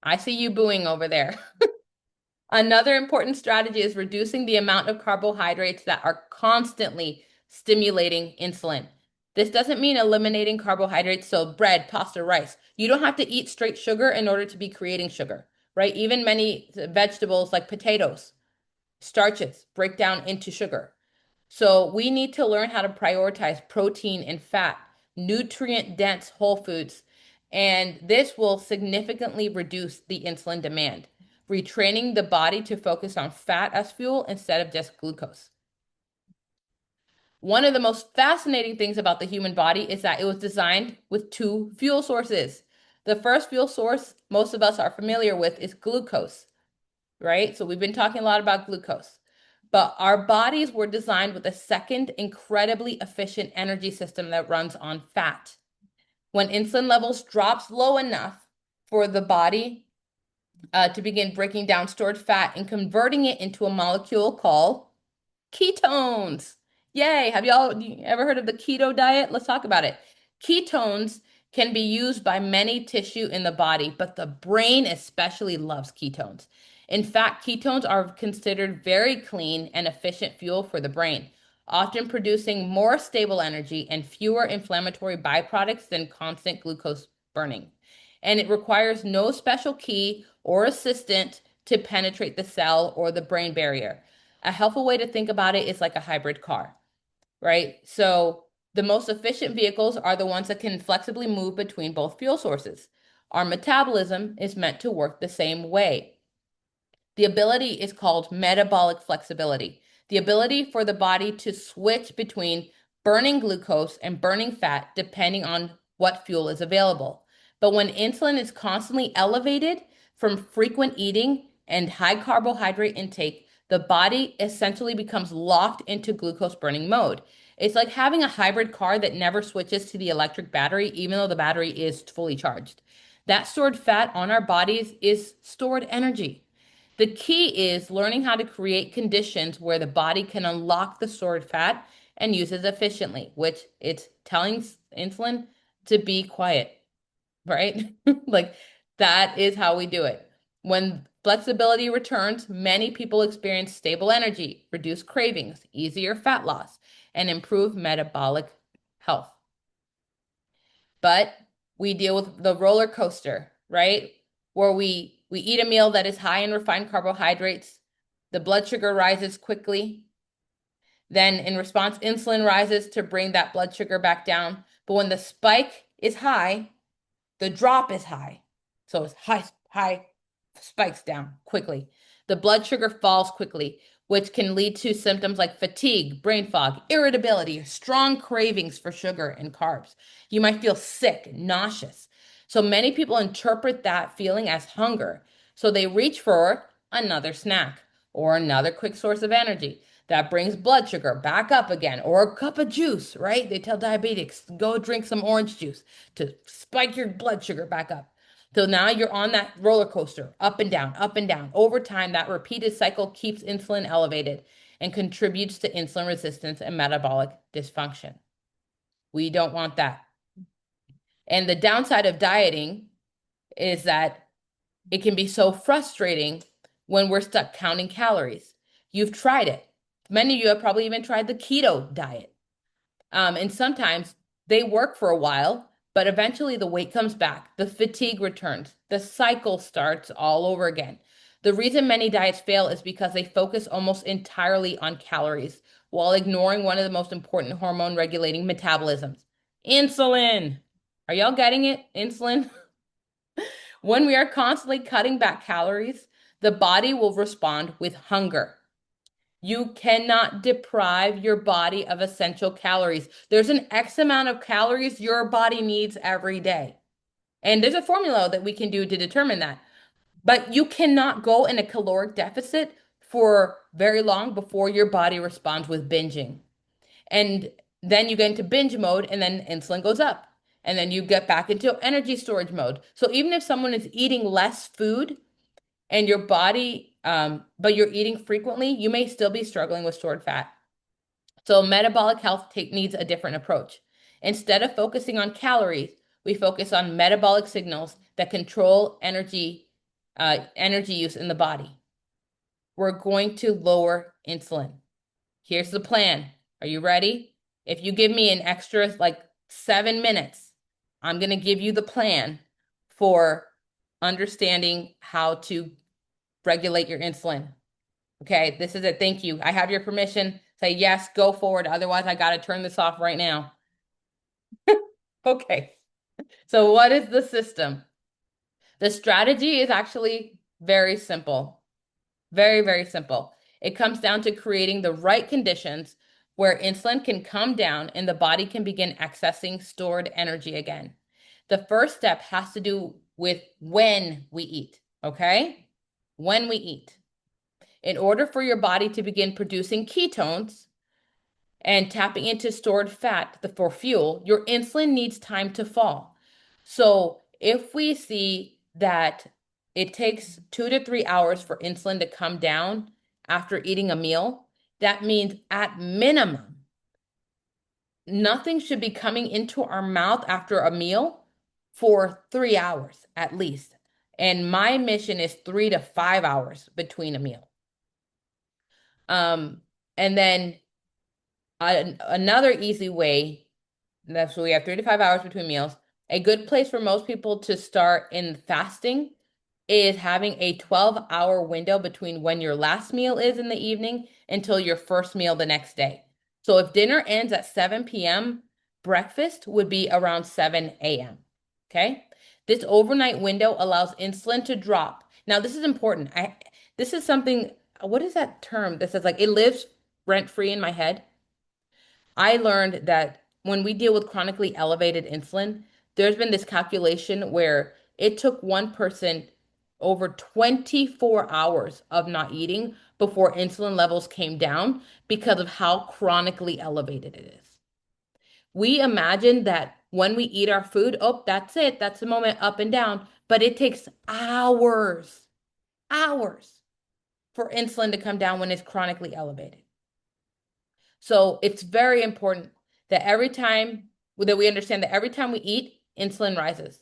I see you booing over there. Another important strategy is reducing the amount of carbohydrates that are constantly stimulating insulin. This doesn't mean eliminating carbohydrates, so bread, pasta, rice. You don't have to eat straight sugar in order to be creating sugar, right? Even many vegetables like potatoes, starches break down into sugar. So we need to learn how to prioritize protein and fat nutrient-dense whole foods, and this will significantly reduce the insulin demand, retraining the body to focus on fat as fuel instead of just glucose. One of the most fascinating things about the human body is that it was designed with two fuel sources. The first fuel source most of us are familiar with is glucose, right? So we've been talking a lot about glucose. But our bodies were designed with a second incredibly efficient energy system that runs on fat. When insulin levels drops low enough for the body to begin breaking down stored fat and converting it into a molecule called ketones. Yay. You ever heard of the keto diet? Let's talk about it. Ketones can be used by many tissue in the body, but the brain especially loves ketones. In fact, ketones are considered very clean and efficient fuel for the brain, often producing more stable energy and fewer inflammatory byproducts than constant glucose burning. And it requires no special key or assistant to penetrate the cell or the brain barrier. A helpful way to think about it is like a hybrid car, right? So the most efficient vehicles are the ones that can flexibly move between both fuel sources. Our metabolism is meant to work the same way. The ability is called metabolic flexibility, the ability for the body to switch between burning glucose and burning fat depending on what fuel is available. But when insulin is constantly elevated from frequent eating and high carbohydrate intake, the body essentially becomes locked into glucose burning mode. It's like having a hybrid car that never switches to the electric battery, even though the battery is fully charged. That stored fat on our bodies is stored energy. The key is learning how to create conditions where the body can unlock the stored fat and use it efficiently, which it's telling insulin to be quiet, right? Like that is how we do it. When flexibility returns, many people experience stable energy, reduced cravings, easier fat loss, and improved metabolic health. But we deal with the roller coaster, right? Where we eat a meal that is high in refined carbohydrates, the blood sugar rises quickly. Then in response, insulin rises to bring that blood sugar back down. But when the spike is high, the drop is high. So it's high spikes down quickly. The blood sugar falls quickly, which can lead to symptoms like fatigue, brain fog, irritability, strong cravings for sugar and carbs. You might feel sick, nauseous. So many people interpret that feeling as hunger. So they reach for another snack or another quick source of energy that brings blood sugar back up again, or a cup of juice, right? They tell diabetics, go drink some orange juice to spike your blood sugar back up. So now you're on that roller coaster, up and down, up and down. Over time, that repeated cycle keeps insulin elevated and contributes to insulin resistance and metabolic dysfunction. We don't want that. And the downside of dieting is that it can be so frustrating when we're stuck counting calories. You've tried it. Many of you have probably even tried the keto diet. And sometimes they work for a while, but eventually the weight comes back, the fatigue returns, the cycle starts all over again. The reason many diets fail is because they focus almost entirely on calories while ignoring one of the most important hormone regulating metabolisms, insulin. Are y'all getting it? Insulin. When we are constantly cutting back calories, the body will respond with hunger. You cannot deprive your body of essential calories. There's an X amount of calories your body needs every day. And there's a formula that we can do to determine that. But you cannot go in a caloric deficit for very long before your body responds with binging. And then you get into binge mode, and then insulin goes up. And then you get back into energy storage mode. So even if someone is eating less food, and your body, but you're eating frequently, you may still be struggling with stored fat. So metabolic health needs a different approach. Instead of focusing on calories, we focus on metabolic signals that control energy use in the body. We're going to lower insulin. Here's the plan. Are you ready? If you give me an extra like 7 minutes, I'm going to give you the plan for understanding how to regulate your insulin. Okay, this is it. Thank you. I have your permission. Say yes, go forward. Otherwise, I got to turn this off right now. Okay. So what is the system? The strategy is actually very simple. Very, very simple. It comes down to creating the right conditions where insulin can come down and the body can begin accessing stored energy again. The first step has to do with when we eat, okay? When we eat. In order for your body to begin producing ketones and tapping into stored fat for fuel, your insulin needs time to fall. So if we see that it takes 2 to 3 hours for insulin to come down after eating a meal, that means at minimum, nothing should be coming into our mouth after a meal for 3 hours at least. And my mission is 3 to 5 hours between a meal. Um, and then another easy way, that's so we have 3 to 5 hours between meals. A good place for most people to start in fasting is having a 12-hour window between when your last meal is in the evening until your first meal the next day. So if dinner ends at 7 p.m., breakfast would be around 7 a.m. Okay? This overnight window allows insulin to drop. Now, this is important. This is something, what is that term that says like it lives rent free in my head? I learned that when we deal with chronically elevated insulin, there's been this calculation where it took one person over 24 hours of not eating before insulin levels came down because of how chronically elevated it is. We imagine that when we eat our food, oh, that's it, that's the moment up and down, but it takes hours, hours for insulin to come down when it's chronically elevated. So it's very important that every time that we understand that every time we eat, insulin rises.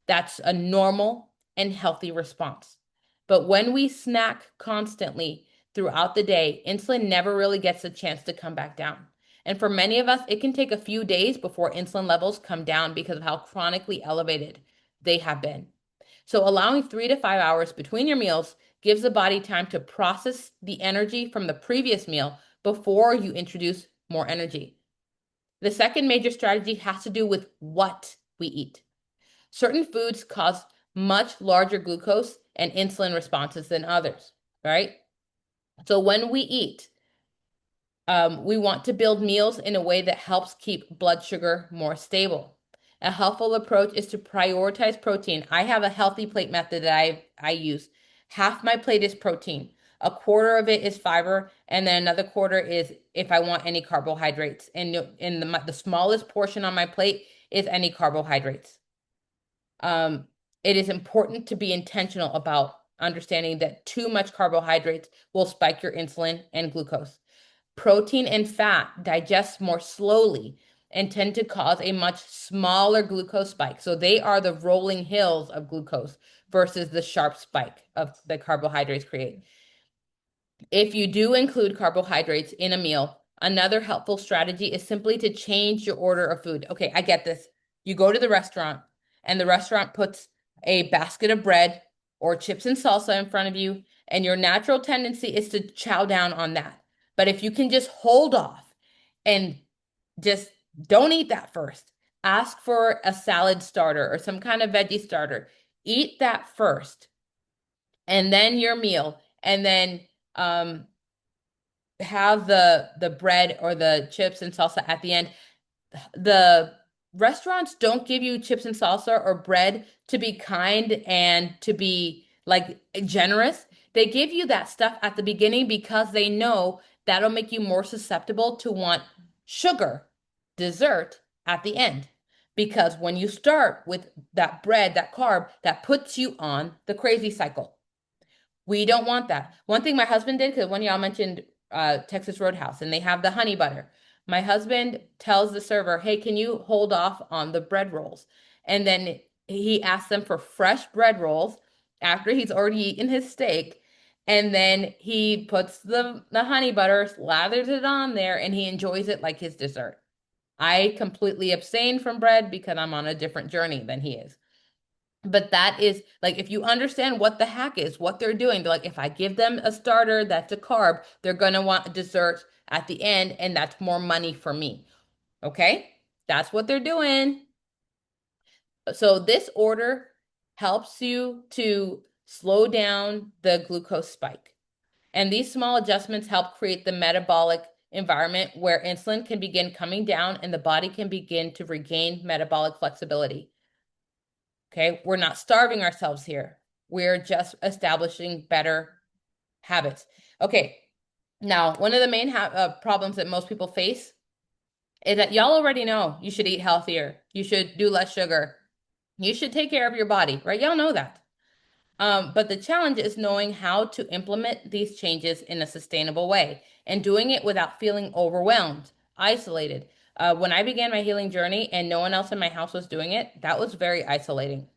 That's a normal and healthy response. But when we snack constantly throughout the day, insulin never really gets a chance to come back down. And for many of us, it can take a few days before insulin levels come down because of how chronically elevated they have been. So allowing 3 to 5 hours between your meals gives the body time to process the energy from the previous meal before you introduce more energy. The second major strategy has to do with what we eat. Certain foods cause much larger glucose and insulin responses than others, right? So when we eat, we want to build meals in a way that helps keep blood sugar more stable. A helpful approach is to prioritize protein. I have a healthy plate method that I use. Half my plate is protein. A quarter of it is fiber, and then another quarter is if I want any carbohydrates. And in the smallest portion on my plate is any carbohydrates. Um, it is important to be intentional about understanding that too much carbohydrates will spike your insulin and glucose. Protein and fat digest more slowly and tend to cause a much smaller glucose spike. So they are the rolling hills of glucose versus the sharp spike of the carbohydrates create. If you do include carbohydrates in a meal, another helpful strategy is simply to change your order of food. Okay, I get this. You go to the restaurant and the restaurant puts a basket of bread or chips and salsa in front of you, and your natural tendency is to chow down on that. But if you can just hold off and just don't eat that first, ask for a salad starter or some kind of veggie starter. Eat that first, and then your meal, and then um have the bread or the chips and salsa at the end. The restaurants don't give you chips and salsa or bread to be kind and to be like generous. They give you that stuff at the beginning because they know that'll make you more susceptible to want sugar, dessert at the end. Because when you start with that bread, that carb, that puts you on the crazy cycle. We don't want that. One thing my husband did, because one of y'all mentioned Texas Roadhouse, and they have the honey butter. My husband tells the server, "Hey, can you hold off on the bread rolls?" And then he asks them for fresh bread rolls after he's already eaten his steak. And then he puts the honey butter, slathers it on there, and he enjoys it like his dessert. I completely abstain from bread because I'm on a different journey than he is. But that is like if you understand what the hack is, what they're doing, they're like, if I give them a starter, that's a carb, they're gonna want a dessert at the end, and that's more money for me. Okay? That's what they're doing. So this order helps you to slow down the glucose spike. And these small adjustments help create the metabolic environment where insulin can begin coming down and the body can begin to regain metabolic flexibility. Okay, we're not starving ourselves here. We're just establishing better habits. Okay, now one of the main problems that most people face is that y'all already know you should eat healthier. You should do less sugar. You should take care of your body, right? Y'all know that. But the challenge is knowing how to implement these changes in a sustainable way and doing it without feeling overwhelmed, isolated. When I began my healing journey and no one else in my house was doing it, that was very isolating.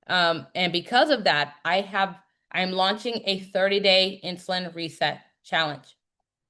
And because of that, I'm launching a 30-day insulin reset challenge.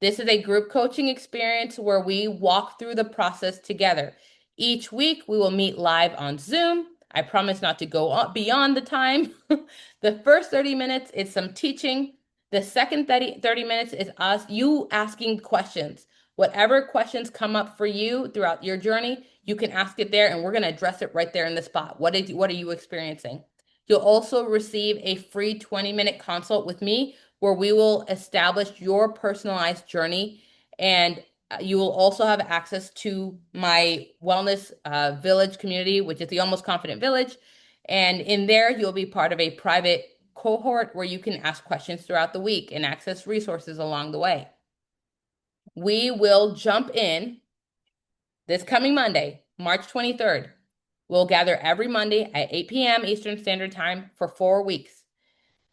This is a group coaching experience where we walk through the process together. Each week, we will meet live on Zoom. I promise not to go beyond the time. The first 30 minutes is some teaching. The second 30 minutes is you asking questions. Whatever questions come up for you throughout your journey, you can ask it there, and we're going to address it right there in the spot. What are you experiencing? You'll also receive a free 20-minute consult with me where we will establish your personalized journey. And you will also have access to my wellness village community, which is the Almost Confident Village. And in there, you'll be part of a private cohort where you can ask questions throughout the week and access resources along the way. We will jump in this coming Monday, March 23rd. We'll gather every Monday at 8 p.m. Eastern Standard Time for 4 weeks.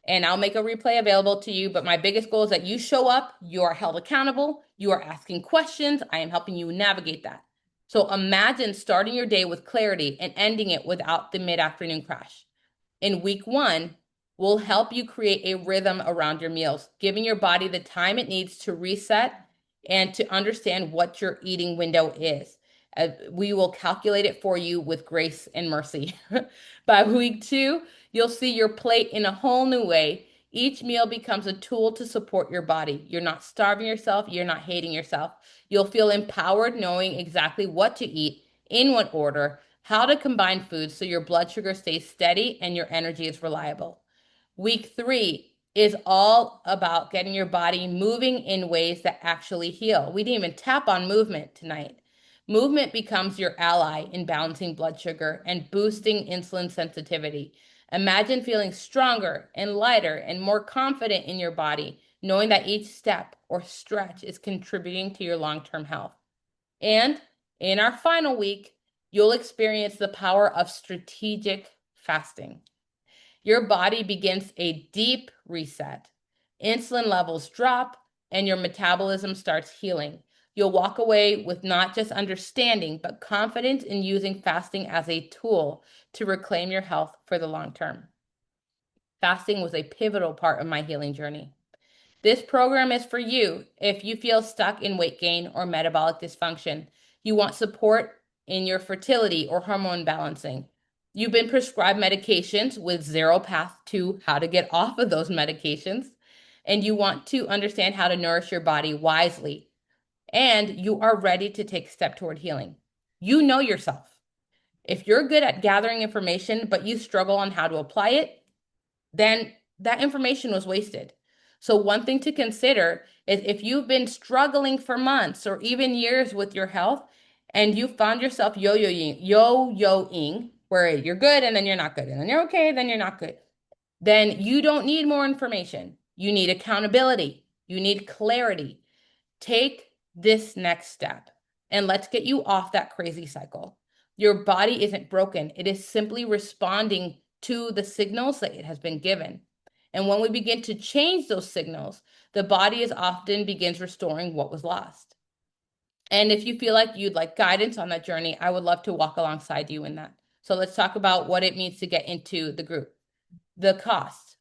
And I'll make a replay available to you. But my biggest goal is that you show up, you are held accountable, you are asking questions. I am helping you navigate that. So imagine starting your day with clarity and ending it without the mid-afternoon crash. In week 1, we'll help you create a rhythm around your meals, giving your body the time it needs to reset and to understand what your eating window is. We will calculate it for you with grace and mercy. By week 2, you'll see your plate in a whole new way. Each meal becomes a tool to support your body. You're not starving yourself. You're not hating yourself. You'll feel empowered knowing exactly what to eat, in what order, how to combine foods so your blood sugar stays steady and your energy is reliable. Week 3 is all about getting your body moving in ways that actually heal. We didn't even tap on movement tonight. Movement becomes your ally in balancing blood sugar and boosting insulin sensitivity. Imagine feeling stronger and lighter and more confident in your body, knowing that each step or stretch is contributing to your long-term health. And in our final week, you'll experience the power of strategic fasting. Your body begins a deep reset. Insulin levels drop and your metabolism starts healing. You'll walk away with not just understanding, but confidence in using fasting as a tool to reclaim your health for the long term. Fasting was a pivotal part of my healing journey. This program is for you if you feel stuck in weight gain or metabolic dysfunction. You want support in your fertility or hormone balancing. You've been prescribed medications with zero path to how to get off of those medications. And you want to understand how to nourish your body wisely. And you are ready to take a step toward healing. You know yourself. If you're good at gathering information, but you struggle on how to apply it, then that information was wasted. So one thing to consider is if you've been struggling for months or even years with your health and you found yourself yo-yoing, where you're good and then you're not good, and then you're okay, then you're not good, then you don't need more information. You need accountability. You need clarity. Take this next step and let's get you off that crazy cycle. Your body isn't broken. It is simply responding to the signals that it has been given. And when we begin to change those signals, the body is often begins restoring what was lost. And if you feel like you'd like guidance on that journey, I would love to walk alongside you in that. So let's talk about what it means to get into the group. The cost.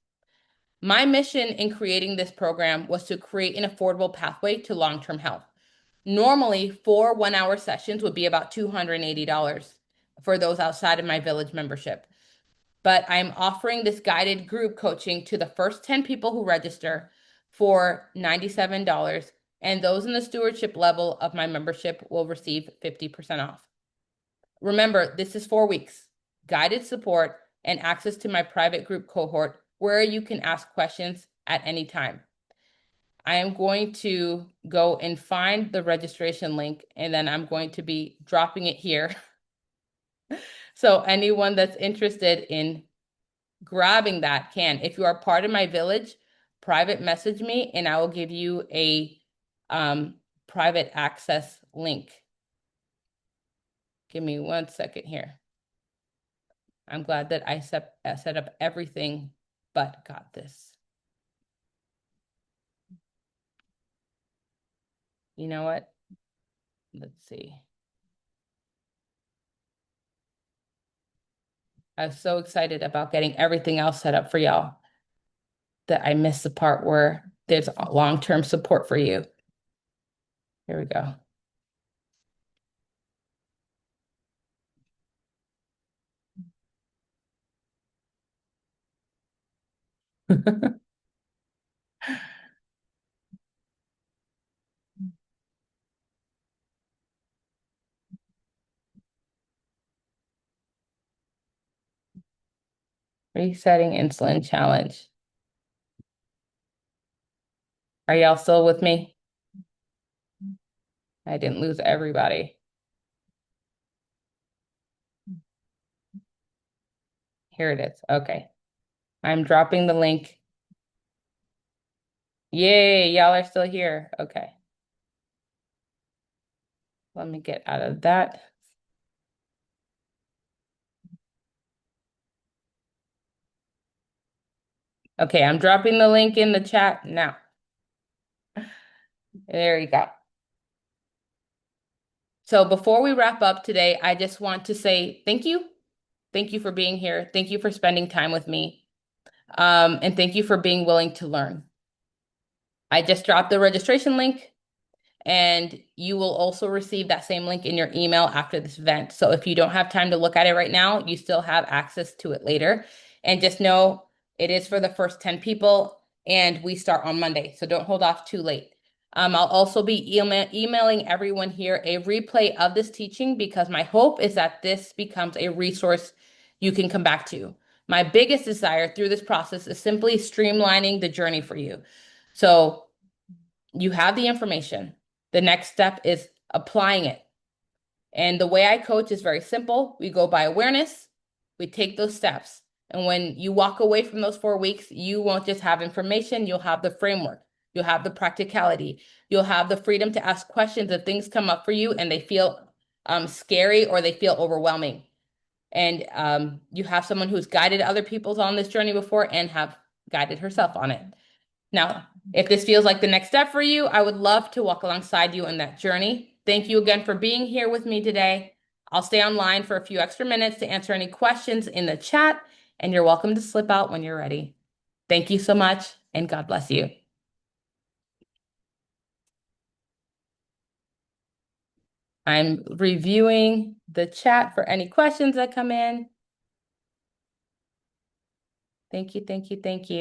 My mission in creating this program was to create an affordable pathway to long-term health. Normally, 4 1-hour sessions would be about $280 for those outside of my village membership. But I'm offering this guided group coaching to the first 10 people who register for $97, and those in the stewardship level of my membership will receive 50% off. Remember, this is 4 weeks. guided support, and access to my private group cohort where you can ask questions at any time. I am going to go and find the registration link, and then I'm going to be dropping it here. So anyone that's interested in grabbing that can. If you are part of my village, private message me and I will give you a private access link. Give me 1 second here. I'm glad that I set up everything but got this. You know what? Let's see. I was so excited about getting everything else set up for y'all that I missed the part where there's long-term support for you. Here we go. Resetting insulin challenge. Are y'all still with me? I didn't lose everybody. Here it is. Okay. I'm dropping the link. Yay, y'all are still here. Okay. Let me get out of that. Okay, I'm dropping the link in the chat now. There you go. So before we wrap up today, I just want to say thank you. Thank you for being here. Thank you for spending time with me. And thank you for being willing to learn. I just dropped the registration link, and you will also receive that same link in your email after this event. So if you don't have time to look at it right now, you still have access to it later. And just know it is for the first 10 people, and we start on Monday. So don't hold off too late. I'll also be emailing everyone here a replay of this teaching because my hope is that this becomes a resource you can come back to. My biggest desire through this process is simply streamlining the journey for you. So you have the information. The next step is applying it. And the way I coach is very simple. We go by awareness, we take those steps. And when you walk away from those 4 weeks, you won't just have information, you'll have the framework, you'll have the practicality, you'll have the freedom to ask questions if things come up for you and they feel scary or they feel overwhelming. And you have someone who's guided other people on this journey before and have guided herself on it. Now, if this feels like the next step for you, I would love to walk alongside you in that journey. Thank you again for being here with me today. I'll stay online for a few extra minutes to answer any questions in the chat, and you're welcome to slip out when you're ready. Thank you so much, and God bless you. I'm reviewing the chat for any questions that come in. Thank you, thank you, thank you.